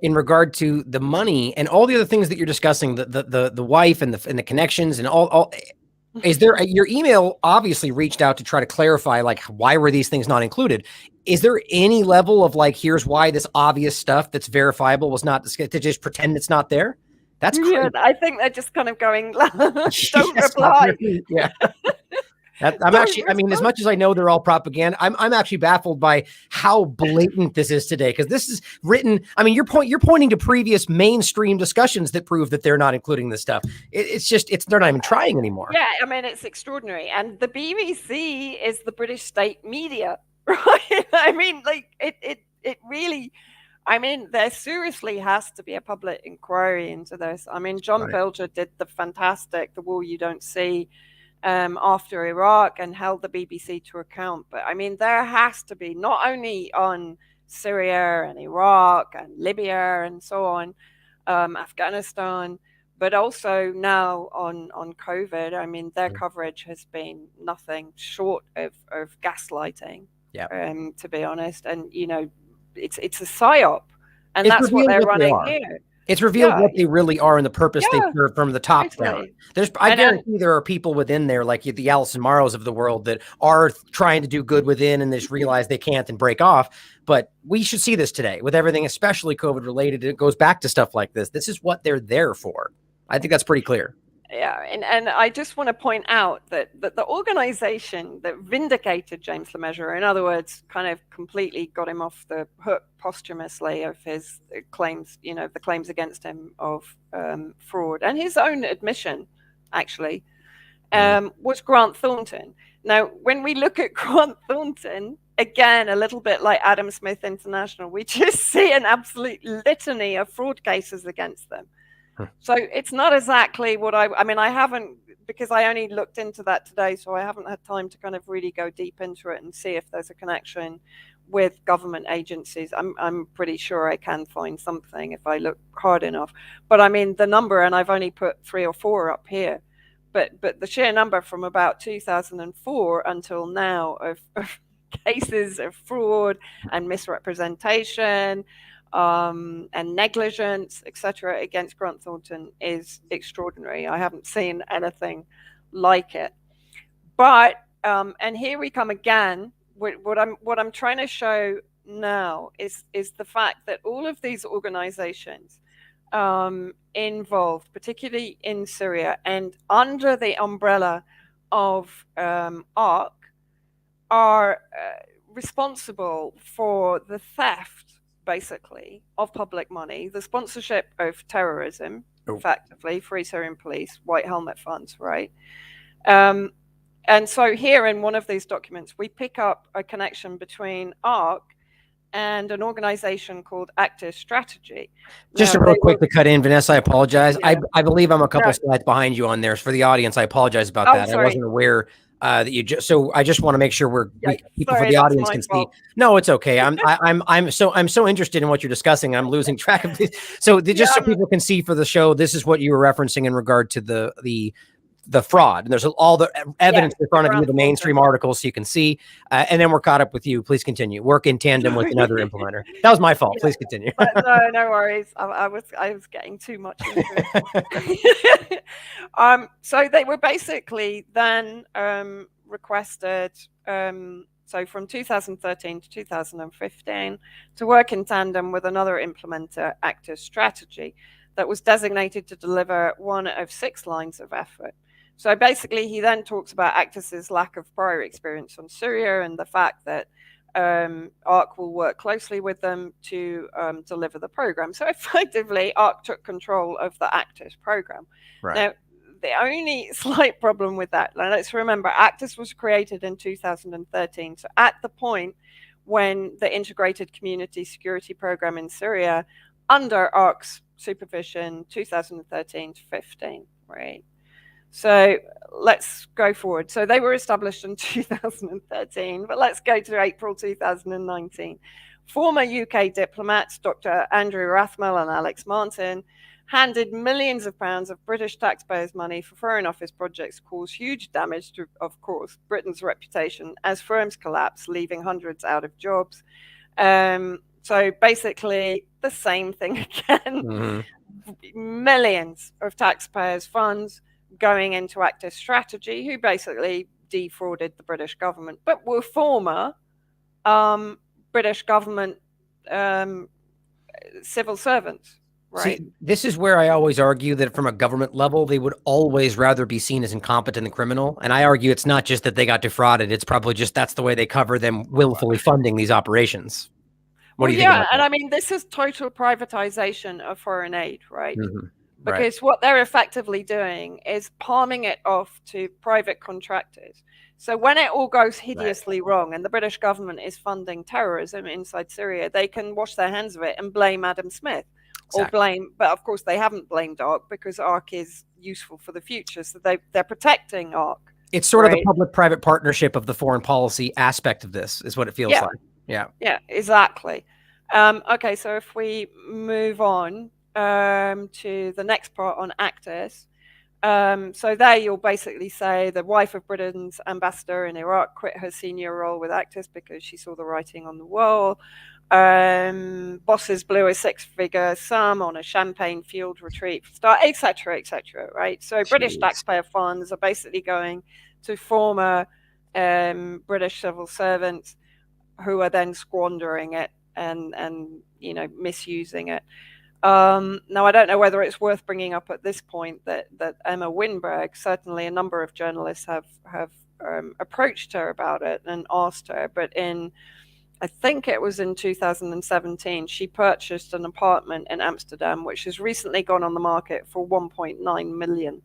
in regard to the money and all the other things that you're discussing, the wife and the connections and all. Is there your email obviously reached out to try to clarify, like, why were these things not included? Is there any level of like, here's why this obvious stuff that's verifiable was not, to just pretend it's not there? That's crazy. Yeah, I think they're just kind of going, don't reply. Yeah. I'm actually, I mean, as much as I know they're all propaganda, I'm actually baffled by how blatant this is today. Because this is written, I mean, you're pointing to previous mainstream discussions that prove that they're not including this stuff. They're not even trying anymore. Yeah, I mean, it's extraordinary. And the BBC is the British state media, right? I mean, like it really, I mean, there seriously has to be a public inquiry into this. I mean, John Bilger did the fantastic The War You Don't See after Iraq and held the BBC to account. But I mean, there has to be, not only on Syria and Iraq and Libya and so on, Afghanistan, but also now on COVID. I mean, their coverage has been nothing short of gaslighting, to be honest. And, you know, it's a psyop, and that's what they're running here. It's revealed Yeah, what they really are and the purpose they yeah, serve from the top down. totally. I guarantee there are people within there, like the Alison Morrows of the world, that are trying to do good within and they just realize they can't and break off. But we should see this today with everything, especially COVID related. It goes back to stuff like this. This is what they're there for. I think that's pretty clear. Yeah, and I just want to point out that the organization that vindicated James Le Mesurier, in other words, kind of completely got him off the hook posthumously of his claims, the claims against him of fraud, and his own admission, actually, was Grant Thornton. Now, when we look at Grant Thornton, again, a little bit like Adam Smith International, we just see an absolute litany of fraud cases against them. So it's not exactly what I mean, I haven't, because I only looked into that today, so I haven't had time to kind of really go deep into it and see if there's a connection with government agencies. I'm pretty sure I can find something if I look hard enough. But I mean, the number, and I've only put 3 or 4 up here, but the sheer number from about 2004 until now of cases of fraud and misrepresentation, and negligence, etc., against Grant Thornton is extraordinary. I haven't seen anything like it. But and here we come again. What I'm trying to show now is the fact that all of these organizations involved, particularly in Syria and under the umbrella of ARC, are responsible for the theft, basically, of public money, the sponsorship of terrorism, effectively, Free Syrian Police, White Helmet Funds, right? And so here in one of these documents, we pick up a connection between ARC and an organization called Active Strategy. Just to real quickly cut in, Vanessa, I apologize. Yeah. I believe I'm a couple slides behind you on there. For the audience, I apologize about that. Sorry. I wasn't aware that you just, so I just want to make sure people for the audience can see. No, it's okay. I'm so interested in what you're discussing. I'm losing track of this. So just so people can see for the show, this is what you were referencing in regard to the fraud. And there's all the evidence in front of you, the mainstream articles, so you can see. And then we're caught up with you. Please continue. Work in tandem with another implementer. That was my fault. Please continue. No worries. I was getting too much into it. So they were basically then requested, so from 2013 to 2015, to work in tandem with another implementer, Active Strategy, that was designated to deliver one of 6 lines of effort. So basically, he then talks about Actis's lack of prior experience on Syria and the fact that ARC will work closely with them to deliver the program. So effectively, ARC took control of the Actis program. Right. Now, the only slight problem with that, now let's remember, Actis was created in 2013. So at the point when the Integrated Community Security Program in Syria, under ARC's supervision, 2013 to 15, right? So let's go forward. So they were established in 2013, but let's go to April 2019. Former UK diplomats, Dr. Andrew Rathmell and Alex Martin, handed millions of pounds of British taxpayers' money for Foreign Office projects, caused huge damage to, of course, Britain's reputation as firms collapsed, leaving hundreds out of jobs. So basically the same thing again. Millions of taxpayers' funds going into Active Strategy, who basically defrauded the British government, but were former British government civil servants. Right. See, this is where I always argue that from a government level, they would always rather be seen as incompetent and criminal. And I argue it's not just that they got defrauded. It's probably just that's the way they cover them willfully funding these operations. What do you think about that? And I mean, this is total privatization of foreign aid, right? Because what they're effectively doing is palming it off to private contractors. So when it all goes hideously wrong and the British government is funding terrorism inside Syria, they can wash their hands of it and blame Adam Smith. Or blame, but of course they haven't blamed ARC because ARC is useful for the future. So they're protecting ARC. It's sort of the public-private partnership of the foreign policy aspect of this is what it feels like. Yeah, exactly. Okay, so if we move on to the next part on Actis, So there you'll basically say the wife of Britain's ambassador in Iraq quit her senior role with Actis because she saw the writing on the wall. Bosses blew a six-figure sum on a champagne-fueled retreat, etc., etc. Right? So Jeez. British taxpayer funds are basically going to former British civil servants who are then squandering it and misusing it. Now, I don't know whether it's worth bringing up at this point that Emma Winberg, certainly a number of journalists have approached her about it and asked her, but I think it was in 2017, she purchased an apartment in Amsterdam, which has recently gone on the market for 1.9 million.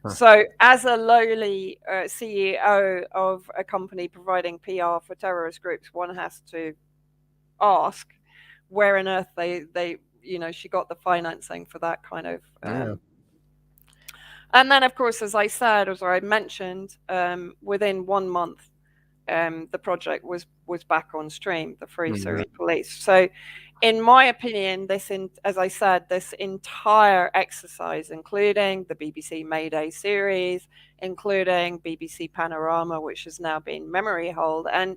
Huh. So as a lowly CEO of a company providing PR for terrorist groups, one has to ask where on earth they she got the financing for that kind of. And then, of course, as I said, as I mentioned, within 1 month, the project was back on stream, the Free Syrian Police. So in my opinion, as I said, this entire exercise, including the BBC Mayday series, including BBC Panorama, which has now been memory hold, and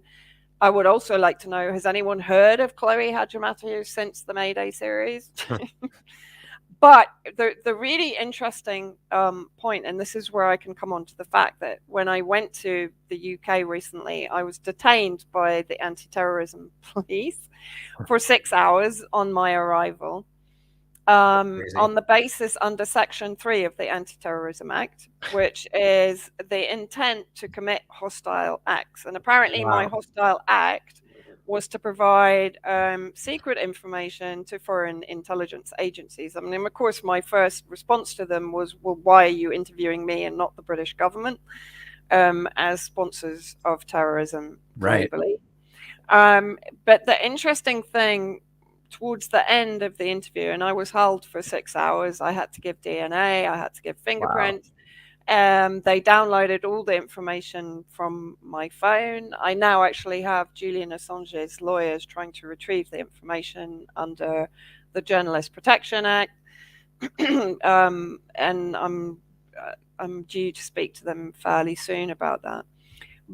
I would also like to know, has anyone heard of Chloe Hadjimatheou since the Mayday series? But the really interesting point, and this is where I can come on to the fact that when I went to the UK recently, I was detained by the anti-terrorism police for 6 hours on my arrival. On the basis under Section 3 of the Anti-Terrorism Act, which is the intent to commit hostile acts. And apparently my hostile act was to provide secret information to foreign intelligence agencies. I mean, of course, my first response to them was, well, why are you interviewing me and not the British government as sponsors of terrorism globally? But the interesting thing, towards the end of the interview, and I was held for 6 hours, I had to give DNA, I had to give fingerprints. They downloaded all the information from my phone. I now actually have Julian Assange's lawyers trying to retrieve the information under the Journalist Protection Act. And I'm due to speak to them fairly soon about that.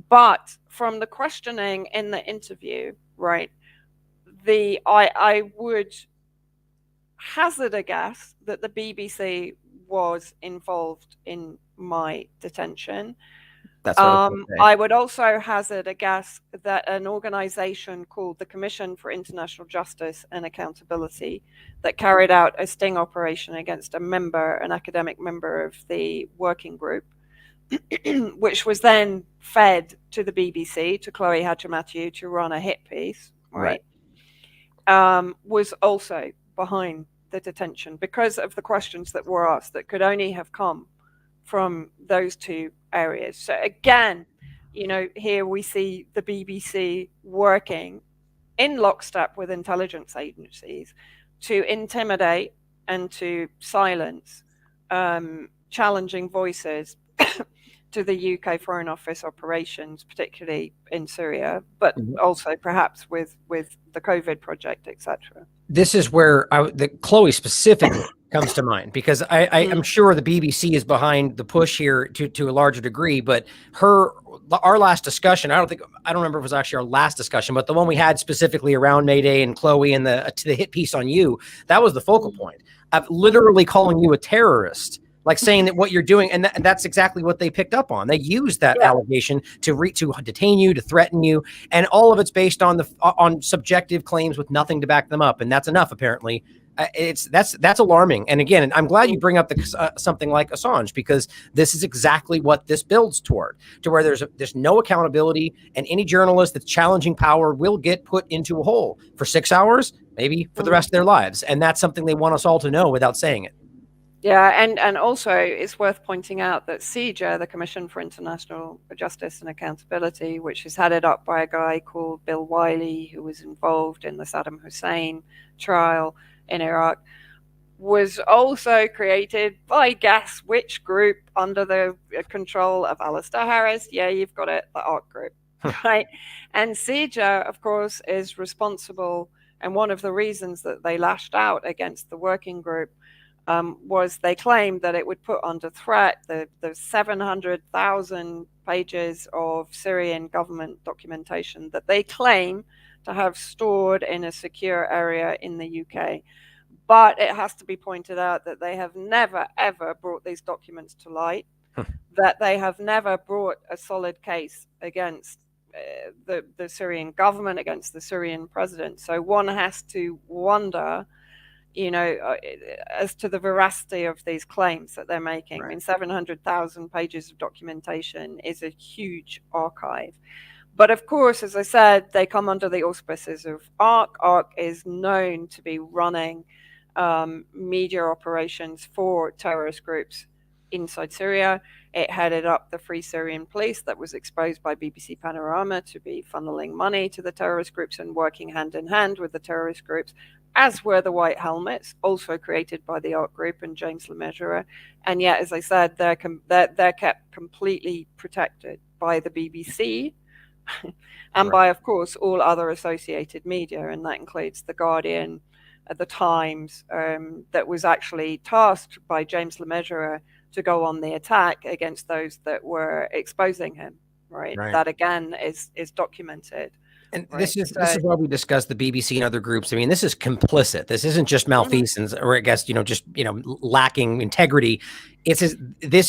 But from the questioning in the interview, right, I would hazard a guess that the BBC was involved in my detention. That's what I would also hazard a guess that an organization called the Commission for International Justice and Accountability, that carried out a sting operation against an academic member of the working group, which was then fed to the BBC, to Chloe Hadjimatheou, to run a hit piece, right? Was also behind the detention because of the questions that were asked that could only have come from those two areas. So again, here we see the BBC working in lockstep with intelligence agencies to intimidate and to silence challenging voices to the UK Foreign Office operations, particularly in Syria, but also perhaps with the COVID project, etc. This is where the Chloe specifically comes to mind, because I'm sure the BBC is behind the push here to a larger degree, but our last discussion, I don't remember if it was actually our last discussion, but the one we had specifically around Mayday and Chloe and the hit piece on you, that was the focal point of literally calling you a terrorist. Like saying that what you're doing, and that's exactly what they picked up on. They used that allegation to detain you, to threaten you, and all of it's based on subjective claims with nothing to back them up, and that's enough apparently. That's alarming. And again, I'm glad you bring up something like Assange, because this is exactly what this builds toward, to where there's no accountability, and any journalist that's challenging power will get put into a hole for 6 hours, maybe for the rest of their lives, and that's something they want us all to know without saying it. Yeah, and also it's worth pointing out that CIJA, the Commission for International Justice and Accountability, which is headed up by a guy called Bill Wiley, who was involved in the Saddam Hussein trial in Iraq, was also created by guess which group under the control of Alistair Harris. Yeah, you've got it, the ARC group, right? And CIJA, of course, is responsible, and one of the reasons that they lashed out against the working group was they claimed that it would put under threat the 700,000 pages of Syrian government documentation that they claim to have stored in a secure area in the UK. But it has to be pointed out that they have never, ever brought these documents to light, that they have never brought a solid case against the Syrian government, against the Syrian president. So one has to wonder, as to the veracity of these claims that they're making. Right. I mean, 700,000 pages of documentation is a huge archive. But of course, as I said, they come under the auspices of ARC. ARC is known to be running media operations for terrorist groups inside Syria. It headed up the Free Syrian Police that was exposed by BBC Panorama to be funneling money to the terrorist groups and working hand in hand with the terrorist groups, as were the White Helmets, also created by the ARC group and James Le Mesurier. And yet, as I said, they're kept completely protected by the BBC and by, of course, all other associated media, and that includes The Guardian, The Times, that was actually tasked by James Le Mesurier to go on the attack against those that were exposing him, right? That, again, is documented. And this is why we discuss the BBC and other groups. I mean, this is complicit. This isn't just malfeasance, or I guess, lacking integrity. This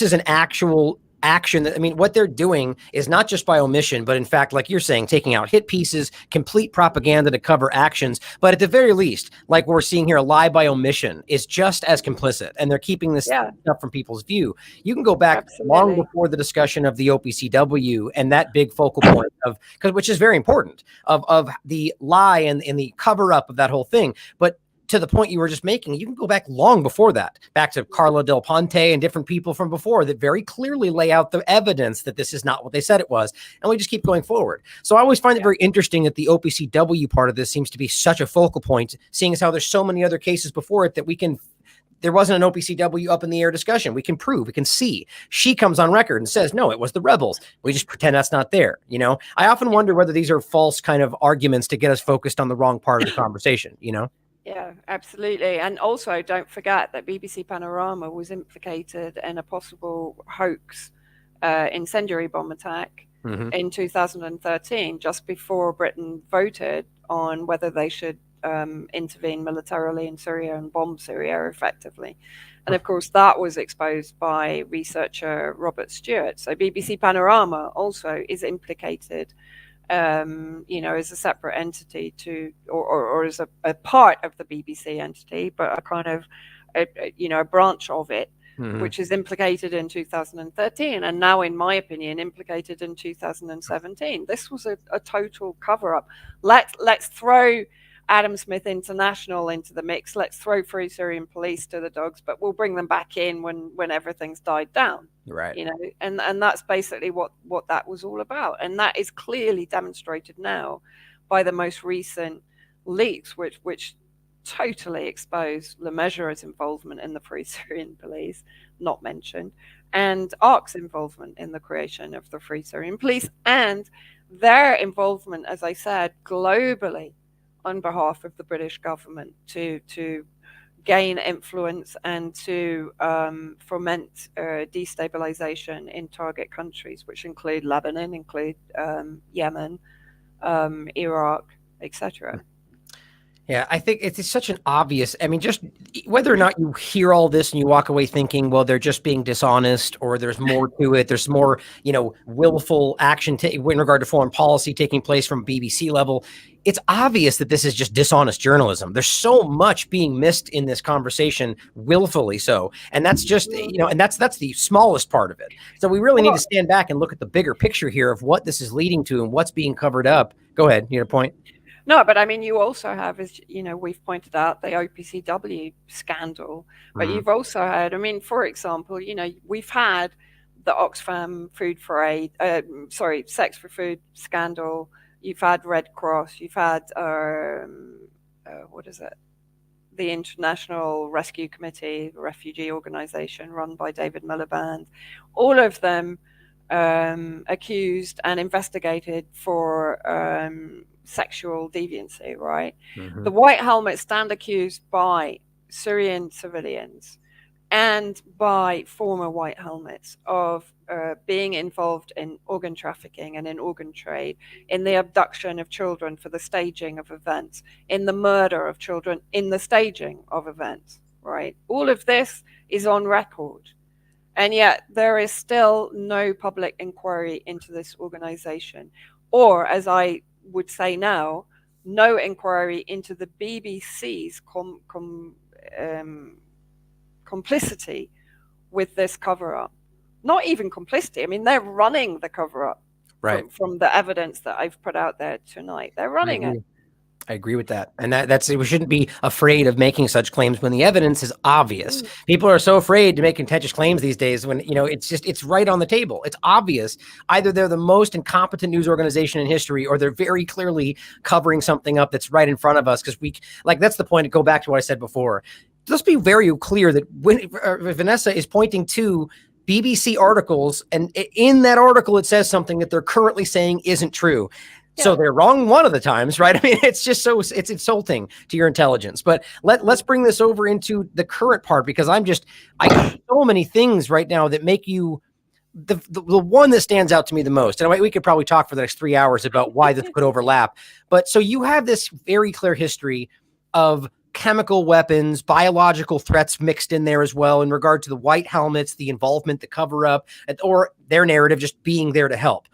is an actual action that, I mean, what they're doing is not just by omission, but in fact, like you're saying, taking out hit pieces, complete propaganda to cover actions. But at the very least, like we're seeing here, a lie by omission is just as complicit, and they're keeping this stuff from people's view. You can go back long before the discussion of the OPCW and that big focal point which is very important, of the lie and the cover up of that whole thing. But to the point you were just making, you can go back long before that, back to Carla Del Ponte and different people from before that very clearly lay out the evidence that this is not what they said it was. And we just keep going forward. So I always find it very interesting that the OPCW part of this seems to be such a focal point, seeing as how there's so many other cases before it that there wasn't an OPCW up in the air discussion. We can prove, we can see. She comes on record and says, no, it was the rebels. We just pretend that's not there. I often wonder whether these are false kind of arguments to get us focused on the wrong part of the conversation, Yeah, absolutely. And also, don't forget that BBC Panorama was implicated in a possible hoax incendiary bomb attack in 2013, just before Britain voted on whether they should intervene militarily in Syria and bomb Syria effectively. And of course, that was exposed by researcher Robert Stewart. So BBC Panorama also is implicated as a separate entity or as a part of the BBC entity, but a kind of, a branch of it, which is implicated in 2013. And now, in my opinion, implicated in 2017. This was a total cover up. Let's throw Adam Smith International into the mix. Let's throw Free Syrian Police to the dogs, but we'll bring them back in when everything's died down. Right. And that's basically what that was all about. And that is clearly demonstrated now by the most recent leaks, which totally expose Le Mesurier's involvement in the Free Syrian Police, not mentioned, and ARC's involvement in the creation of the Free Syrian Police, and their involvement, as I said, globally on behalf of the British government to gain influence and to foment destabilization in target countries, which include Lebanon, include Yemen, Iraq, etc. Yeah, I think it's such an obvious, I mean, just whether or not you hear all this and you walk away thinking, well, they're just being dishonest, or there's more to it. There's more, willful action in regard to foreign policy taking place from BBC level. It's obvious that this is just dishonest journalism. There's so much being missed in this conversation, willfully so. And that's just, and that's the smallest part of it. So we really need to stand back and look at the bigger picture here of what this is leading to and what's being covered up. Go ahead, you had a point? No, but I mean, you also have, as we've pointed out, the OPCW scandal, but you've also had, I mean, for example, we've had the Oxfam Sex for Food scandal. You've had Red Cross. You've had the International Rescue Committee, the refugee organization run by David Miliband. All of them accused and investigated for sexual deviancy, right? The White Helmets stand accused by Syrian civilians and by former white helmets of being involved in organ trafficking and in organ trade, in the abduction of children for the staging of events, in the murder of children in the staging of events, right? All of this is on record. And yet there is still no public inquiry into this organization. Or, as I would say now, no inquiry into the BBC's complicity with this cover-up. Not even complicity. I mean, they're running the cover-up, Right. from the evidence that I've put out there tonight. They're running it. I agree with that. And that's, we shouldn't be afraid of making such claims when the evidence is obvious. People are so afraid to make contentious claims these days when, it's right on the table. It's obvious. Either they're the most incompetent news organization in history, or they're very clearly covering something up that's right in front of us. Because that's the point, to go back to what I said before. Let's be very clear that when Vanessa is pointing to BBC articles, and in that article, it says something that they're currently saying isn't true. Yeah. So they're wrong one of the times, right? I mean, it's just it's insulting to your intelligence. But let's bring this over into the current part, because I got so many things right now that make you the one that stands out to me the most. And we could probably talk for the next 3 hours about why this could overlap. But so you have this very clear history of chemical weapons, biological threats mixed in there as well, in regard to the white helmets, the involvement, the cover up, or their narrative just being there to help.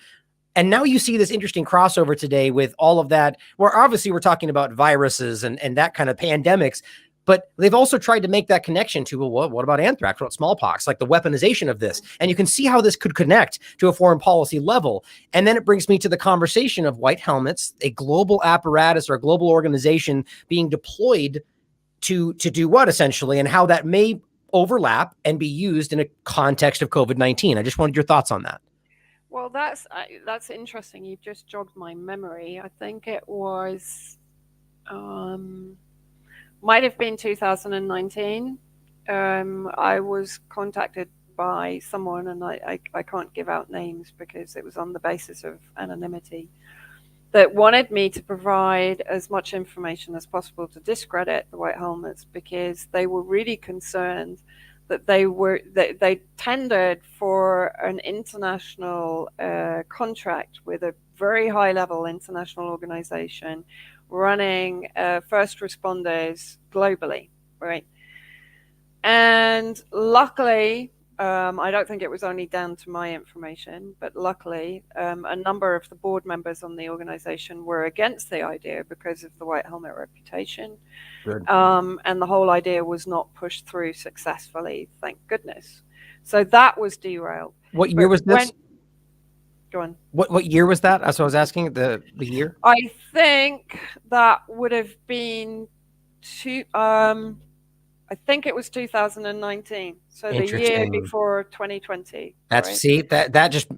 And now you see this interesting crossover today with all of that, where obviously we're talking about viruses and that kind of pandemics, but they've also tried to make that connection to, well, what about anthrax? What about smallpox? Like the weaponization of this. And you can see how this could connect to a foreign policy level. And then it brings me to the conversation of white helmets, a global apparatus or a global organization being deployed to do what, essentially, and how that may overlap and be used in a context of COVID-19. I just wanted your thoughts on that. Well, that's interesting. You've just jogged my memory. I think it was, might have been 2019. I was contacted by someone, and I can't give out names because it was on the basis of anonymity, that wanted me to provide as much information as possible to discredit the white helmets, because they were really concerned that they tendered for an international contract with a very high level international organization running first responders globally, right? And luckily, I don't think it was only down to my information, but luckily, a number of the board members on the organization were against the idea because of the white helmet reputation. And the whole idea was not pushed through successfully, thank goodness. So that was derailed. What year was this? Go on. What year was that? That's what I was asking, the year? I think that would have been I think it was 2019, so the year before 2020. That's right? See, that just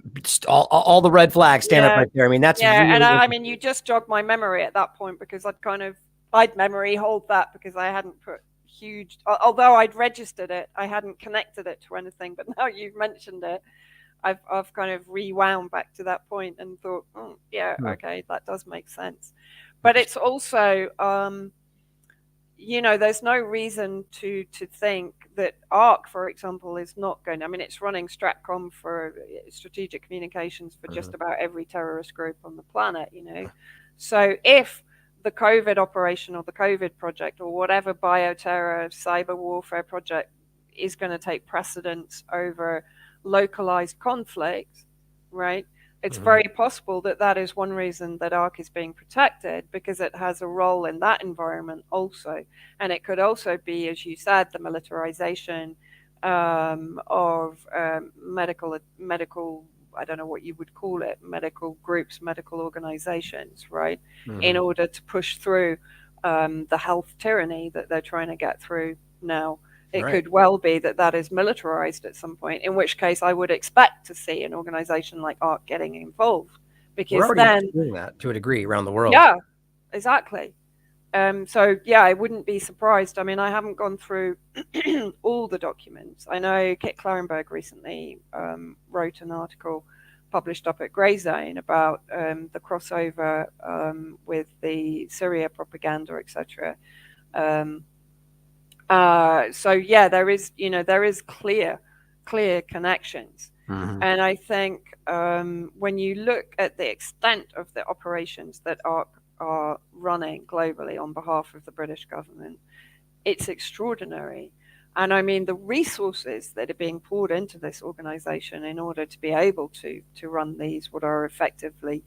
all the red flags stand up right there. I mean, that's really, and I mean, you just jogged my memory at that point, because I'd memory hold that, because I hadn't put huge, although I'd registered it, I hadn't connected it to anything. But now you've mentioned it, I've kind of rewound back to that point and thought, okay, that does make sense. But it's also, there's no reason to think that ARC, for example, is not going to, I mean, it's running Stratcom for strategic communications for just about every terrorist group on the planet, So if the COVID operation or the COVID project or whatever bioterror, cyber warfare project is going to take precedence over localized conflict, right? It's very possible that is one reason that ARC is being protected, because it has a role in that environment also. And it could also be, as you said, the militarization of medical, I don't know what you would call it, medical groups, medical organizations, right? In order to push through the health tyranny that they're trying to get through now. It could well be that is militarized at some point, in which case I would expect to see an organization like ARC getting involved, because then doing that to a degree around the world. Yeah, exactly. So yeah, I wouldn't be surprised. I mean, I haven't gone through all the documents. I know Kit Clarenberg recently wrote an article published up at Grey Zone about the crossover with the Syria propaganda, etc. So yeah, there is, there is clear connections. And I think when you look at the extent of the operations that are running globally on behalf of the British government, it's extraordinary. And I mean, the resources that are being poured into this organization in order to be able to run these, what are effectively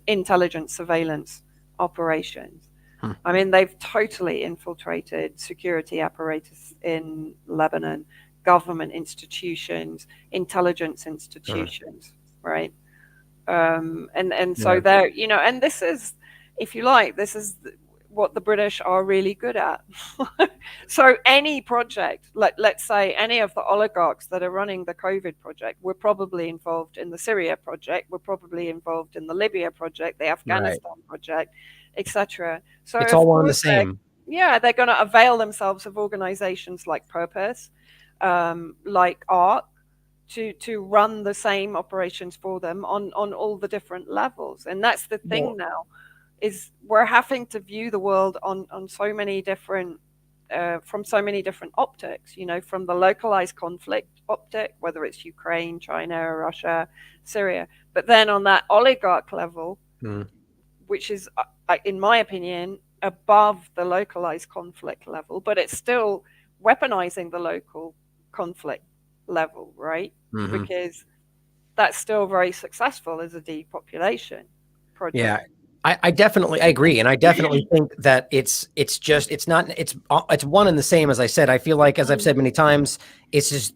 intelligence surveillance operations. I mean, they've totally infiltrated security apparatus in Lebanon, government institutions, intelligence institutions, right? And so they're, and this is, if you like, this is what the British are really good at. So any project, let's say any of the oligarchs that are running the COVID project, were probably involved in the Syria project, were probably involved in the Libya project, the Afghanistan project, etc. So it's all one and the same. They're going to avail themselves of organizations like Purpose, like ARC, to run the same operations for them on all the different levels. And that's the thing now, is we're having to view the world on so many different from so many different optics, from the localized conflict optic, whether it's Ukraine, China, Russia, Syria, but then on that oligarch level, which is, in my opinion, above the localized conflict level, but it's still weaponizing the local conflict level, right? Because that's still very successful as a depopulation project. Yeah. I definitely, I agree. And I definitely think that it's one and the same. As I said, I feel like, as I've said many times, it's just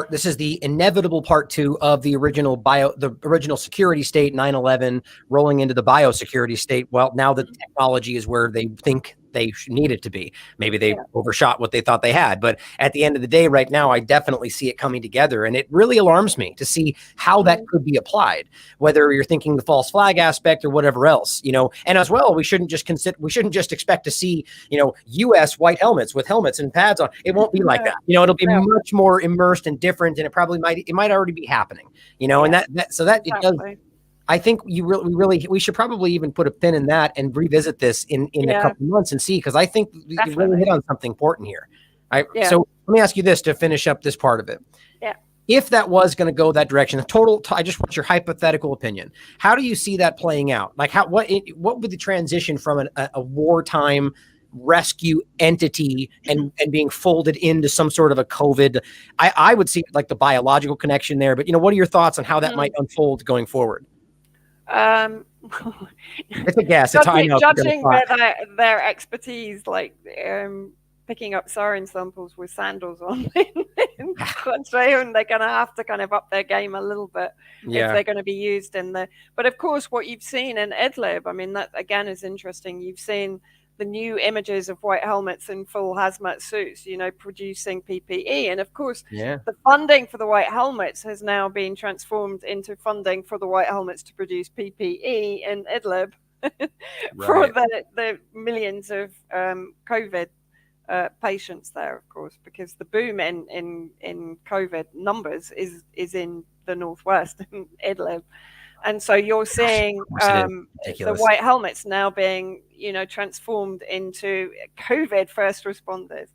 this is the inevitable part 2 of the original security state, 9/11, rolling into the biosecurity state. Well, now the technology is where they think they need it to be. Maybe they overshot what they thought they had, but at the end of the day, right now, I definitely see it coming together, and it really alarms me to see how that could be applied, whether you're thinking the false flag aspect or whatever else, and as well, we shouldn't just expect to see, US white helmets with helmets and pads on. It won't be like that. It'll be much more immersed and different, and it might already be happening, and it does. I think we should probably even put a pin in that and revisit this in a couple of months and see, because I think you really hit on something important here. So let me ask you this to finish up this part of it. Yeah. If that was going to go that direction, I just want your hypothetical opinion. How do you see that playing out? Like what would the transition from a wartime rescue entity and being folded into some sort of a COVID? I would see like the biological connection there, but what are your thoughts on how that might unfold going forward? It's a guess. Judging their expertise, like picking up sarin samples with sandals on in country, and they're going to have to kind of up their game a little bit if they're going to be used in the. But of course, what you've seen in Idlib, I mean, that again is interesting. You've seen the new images of white helmets and full hazmat suits, producing PPE. And of course, the funding for the white helmets has now been transformed into funding for the white helmets to produce PPE in Idlib for the millions of COVID patients there, of course, because the boom in COVID numbers is in the northwest in Idlib. And so you're seeing the white helmets now being, transformed into COVID first responders.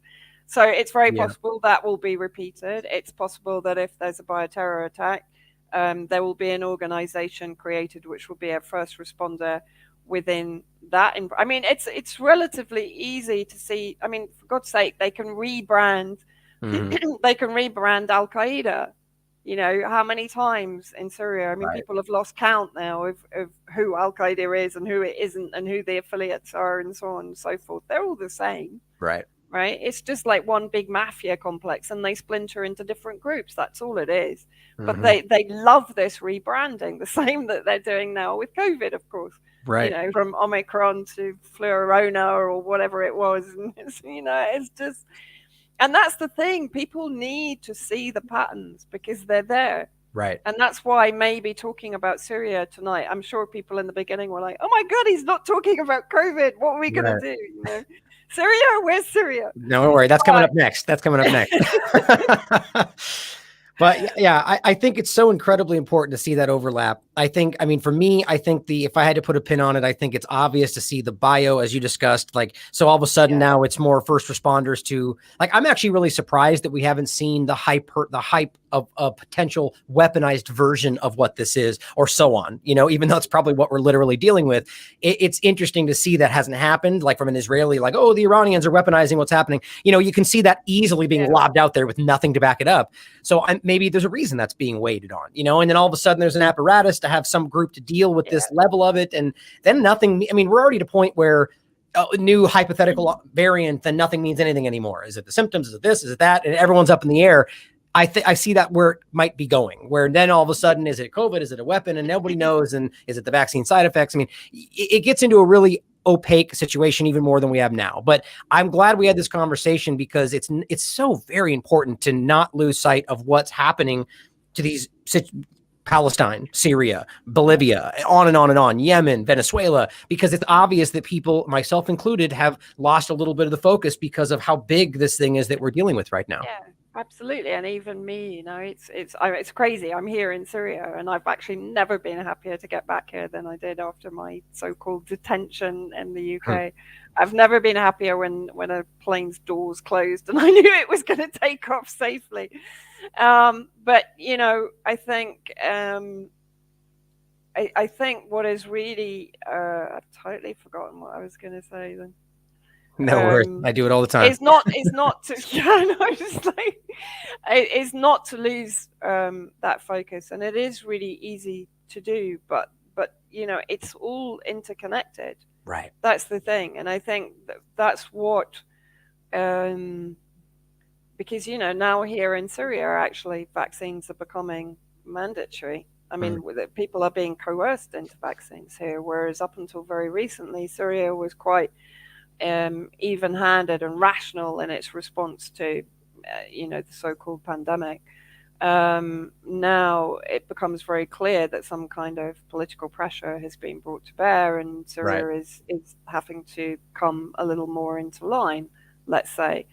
So it's very possible that will be repeated. It's possible that if there's a bioterror attack, there will be an organization created which will be a first responder within that. I mean, it's relatively easy to see. I mean, for God's sake, they can rebrand. They can rebrand Al Qaeda. How many times in Syria? I mean, people have lost count now of who Al Qaeda is and who it isn't, and who the affiliates are, and so on and so forth. They're all the same. Right. It's just like one big mafia complex, and they splinter into different groups. That's all it is. But they love this rebranding, the same that they're doing now with COVID, of course. Right. From Omicron to Flurona or whatever it was. And it's just. And that's the thing. People need to see the patterns because they're there. Right. And that's why maybe talking about Syria tonight, I'm sure people in the beginning were like, oh my God, he's not talking about COVID. What are we going to do? Syria? Where's Syria? No, don't worry. That's coming up next. But yeah, I think it's so incredibly important to see that overlap. I mean, for me, I think if I had to put a pin on it, I think it's obvious to see the bio, as you discussed, like, so all of a sudden now it's more first responders to, like, I'm actually really surprised that we haven't seen the hype of a potential weaponized version of what this is, or so on, even though it's probably what we're literally dealing with. It's interesting to see that hasn't happened, like from an Israeli, like, oh, the Iranians are weaponizing what's happening. You can see that easily being lobbed out there with nothing to back it up. So maybe there's a reason that's being weighted on, and then all of a sudden there's an apparatus to have some group to deal with this level of it. And then nothing, I mean, we're already at a point where a new hypothetical variant, then nothing means anything anymore. Is it the symptoms? Is it this? Is it that? And everyone's up in the air. I see that where it might be going, where then all of a sudden, is it COVID? Is it a weapon? And nobody knows. And is it the vaccine side effects? I mean, it gets into a really opaque situation, even more than we have now. But I'm glad we had this conversation, because it's so very important to not lose sight of what's happening to these Palestine, Syria, Bolivia, on and on and on, Yemen, Venezuela, because it's obvious that people, myself included, have lost a little bit of the focus because of how big this thing is that we're dealing with right now. Yeah, absolutely. And even me, it's crazy. I'm here in Syria, and I've actually never been happier to get back here than I did after my so-called detention in the UK. I've never been happier when a plane's doors closed and I knew it was going to take off safely. But I think I think what is really I've totally forgotten what I was going to say then. No worries. I do it all the time. It's not to it's not to lose that focus, and it is really easy to do, but it's all interconnected. Right. That's the thing. And I think that's what because now here in Syria, actually vaccines are becoming mandatory. I mean, people are being coerced into vaccines here, whereas up until very recently, Syria was quite even-handed and rational in its response to, the so-called pandemic. Now it becomes very clear that some kind of political pressure has been brought to bear, and Syria is having to come a little more into line, let's say.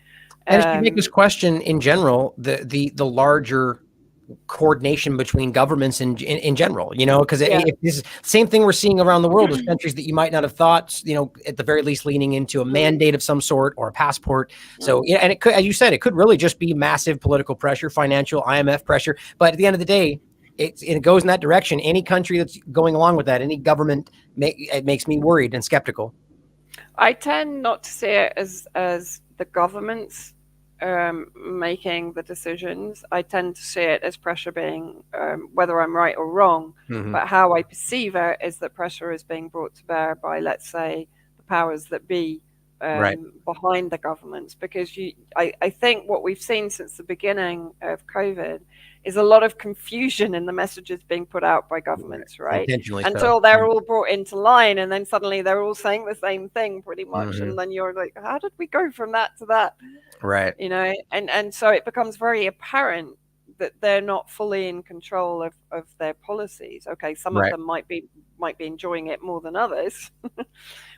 And if you make this question in general, the larger coordination between governments in general, because it's the same thing we're seeing around the world with countries that you might not have thought, at the very least leaning into a mandate of some sort or a passport. So, and it could, as you said, it could really just be massive political pressure, financial, IMF pressure. But at the end of the day, it goes in that direction. Any country that's going along with that, any government, it makes me worried and skeptical. I tend not to see it as the government's making the decisions. I tend to see it as pressure being, whether I'm right or wrong, but how I perceive it is that pressure is being brought to bear by, let's say, the powers that be behind the governments. Because I think what we've seen since the beginning of COVID is a lot of confusion in the messages being put out by governments, right? Until they're all brought into line, and then suddenly they're all saying the same thing pretty much. And then you're like, how did we go from that to that? Right. And so it becomes very apparent that they're not fully in control of their policies. Okay, some of them might be enjoying it more than others.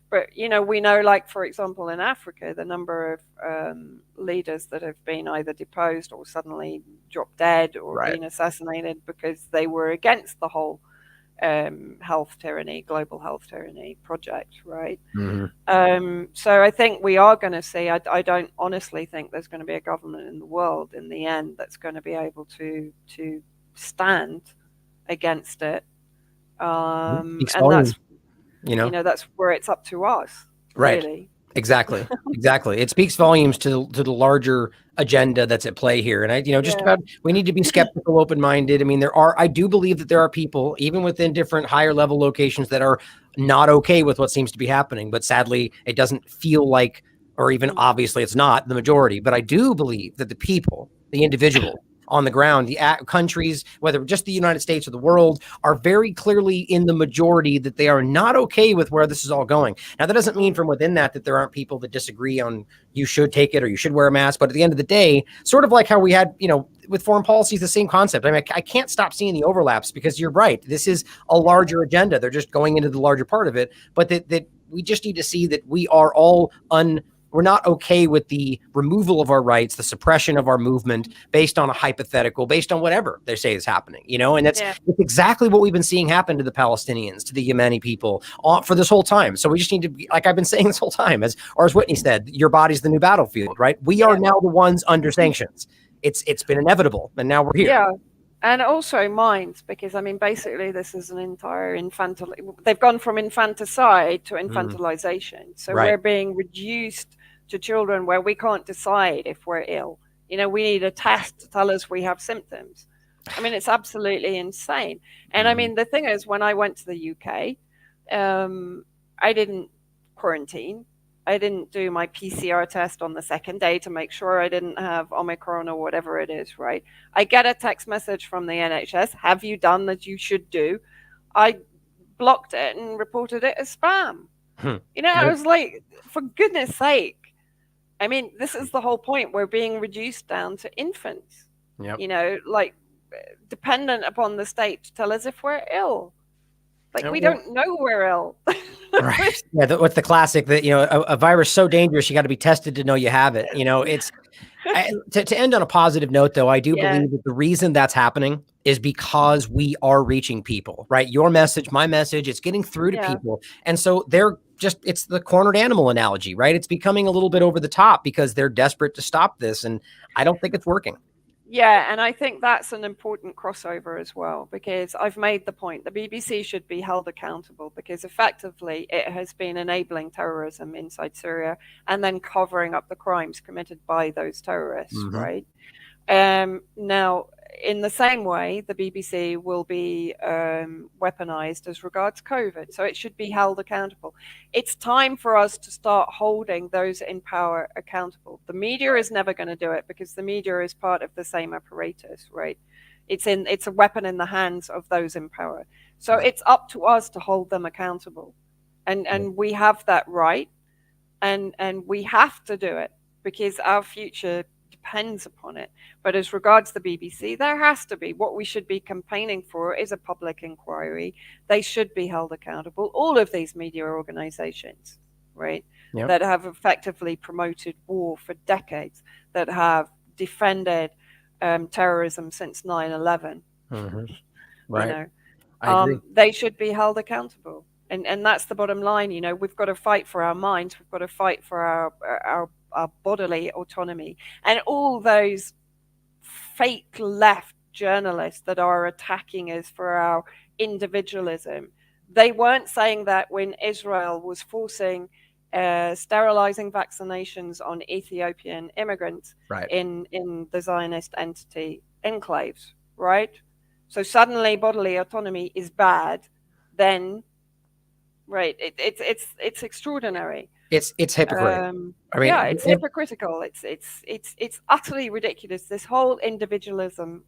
But, we know, like, for example, in Africa, the number of leaders that have been either deposed or suddenly dropped dead or been assassinated because they were against the whole global health tyranny project, right? So I think we are going to see, I don't honestly think there's going to be a government in the world in the end that's going to be able to stand against it. And that's that's where it's up to us, really. Exactly. It speaks volumes to the larger agenda that's at play here. And about, we need to be skeptical, open-minded. I mean, I do believe that there are people, even within different higher level locations, that are not okay with what seems to be happening. But sadly, it doesn't feel like, or even obviously it's not the majority. But I do believe that the people, the individual on the ground, the countries, whether just the United States or the world, are very clearly in the majority that they are not okay with where this is all going. Now, that doesn't mean from within that there aren't people that disagree on you should take it or you should wear a mask. But at the end of the day, sort of like how we had, with foreign policy, the same concept. I mean, I can't stop seeing the overlaps, because you're right. This is a larger agenda. They're just going into the larger part of it. But that we just need to see that we're we're not okay with the removal of our rights, the suppression of our movement based on a hypothetical, based on whatever they say is happening, you know, and that's exactly what we've been seeing happen to the Palestinians, to the Yemeni people for this whole time. So we just need to be, like I've been saying this whole time, as Whitney said, your body's the new battlefield, right? We are now the ones under sanctions. It's been inevitable, and now we're here. Yeah. And also minds, because I mean, basically, this is an entire they've gone from infanticide to infantilization. So we're being reduced to children where we can't decide if we're ill. You know, we need a test to tell us we have symptoms. I mean, it's absolutely insane. And I mean, the thing is, when I went to the UK, I didn't quarantine. I didn't do my PCR test on the second day to make sure I didn't have Omicron or whatever it is, right? I get a text message from the NHS, have you done that you should do? I blocked it and reported it as spam. You know, I was like, for goodness sake. I mean, this is the whole point. We're being reduced down to infants, you know, like dependent upon the state to tell us if we're ill. Like, we don't know we're ill. Right. Yeah. What's the classic that, you know, a virus so dangerous, you got to be tested to know you have it. You know, it's to end on a positive note, though, I do believe that the reason that's happening is because we are reaching people, right? Your message, my message, it's getting through to people. And so they're just, it's the cornered animal analogy, right? It's becoming a little bit over the top because they're desperate to stop this. And I don't think it's working. Yeah, and I think that's an important crossover as well, because I've made the point the BBC should be held accountable because effectively it has been enabling terrorism inside Syria and then covering up the crimes committed by those terrorists, right? Now, in the same way, the BBC will be weaponized as regards COVID, so it should be held accountable. It's time for us to start holding those in power accountable. The media is never going to do it because the media is part of the same apparatus, right? It's a weapon in the hands of those in power. So it's up to us to hold them accountable, and we have that right, and we have to do it because our future depends upon it. But as regards the BBC, there has to be. What we should be campaigning for is a public inquiry. They should be held accountable. All of these media organizations, right, that have effectively promoted war for decades, that have defended terrorism since 9/11, right? You know, I agree. they should be held accountable. And that's the bottom line. You know, we've got to fight for our minds. We've got to fight for our bodily autonomy. And all those fake left journalists that are attacking us for our individualism, they weren't saying that when Israel was forcing sterilizing vaccinations on Ethiopian immigrants in the Zionist entity enclaves, right? So suddenly bodily autonomy is bad, then it's extraordinary. It's hypocritical. I mean, it's hypocritical. It's utterly ridiculous. This whole individualism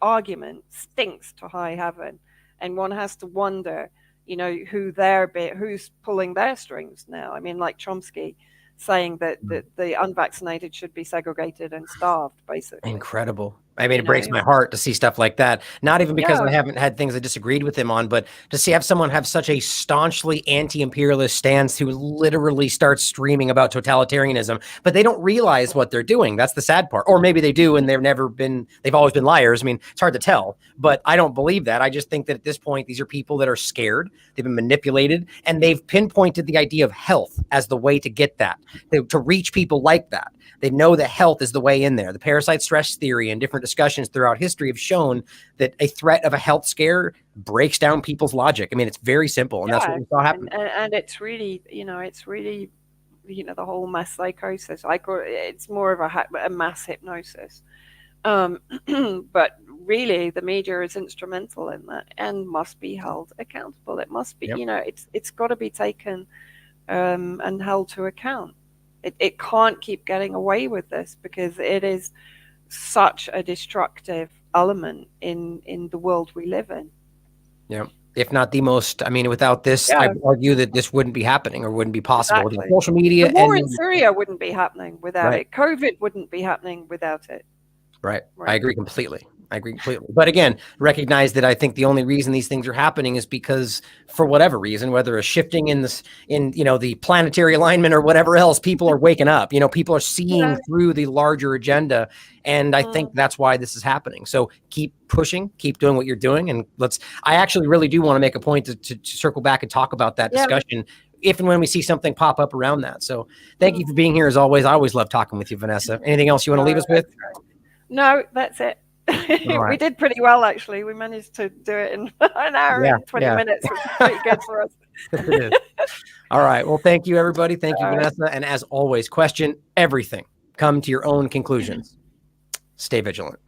argument stinks to high heaven, and one has to wonder, you know, who's pulling their strings now. I mean, like Chomsky saying that the unvaccinated should be segregated and starved, basically. Incredible. I mean, it breaks my heart to see stuff like that. Not even because I haven't had things I disagreed with him on, but to have someone have such a staunchly anti-imperialist stance who literally starts screaming about totalitarianism, but they don't realize what they're doing. That's the sad part. Or maybe they do, and they've always been liars. I mean, it's hard to tell, but I don't believe that. I just think that at this point, these are people that are scared. They've been manipulated, and they've pinpointed the idea of health as the way to get that, to reach people like that. They know that health is the way in there. The parasite stress theory and different discussions throughout history have shown that a threat of a health scare breaks down people's logic. I mean, it's very simple, and that's what we saw happen. And it's really, the whole mass psychosis. I call it's more of a mass hypnosis. But really, the media is instrumental in that and must be held accountable. It must be, it's got to be taken and held to account. It can't keep getting away with this because it is such a destructive element in the world we live in. Yeah. If not the most, I mean, without this, I argue that this wouldn't be happening or wouldn't be possible. Exactly. Social media. The war in Syria wouldn't be happening without it. COVID wouldn't be happening without it. Right. I agree completely. I agree completely. But again, recognize that I think the only reason these things are happening is because, for whatever reason, whether a shifting in the planetary alignment or whatever else, people are waking up. People are seeing through the larger agenda, and I think that's why this is happening. So keep pushing, keep doing what you're doing, and I actually really do want to make a point to circle back and talk about that discussion if and when we see something pop up around that. So thank you for being here as always. I always love talking with you, Vanessa. Anything else you want to leave us with? No, that's it. Right. We did pretty well, actually. We managed to do it in an hour and 20 minutes, which is pretty good for us. It is. All right. Well, thank you, everybody. Thank you, Vanessa. And as always, question everything. Come to your own conclusions. Stay vigilant.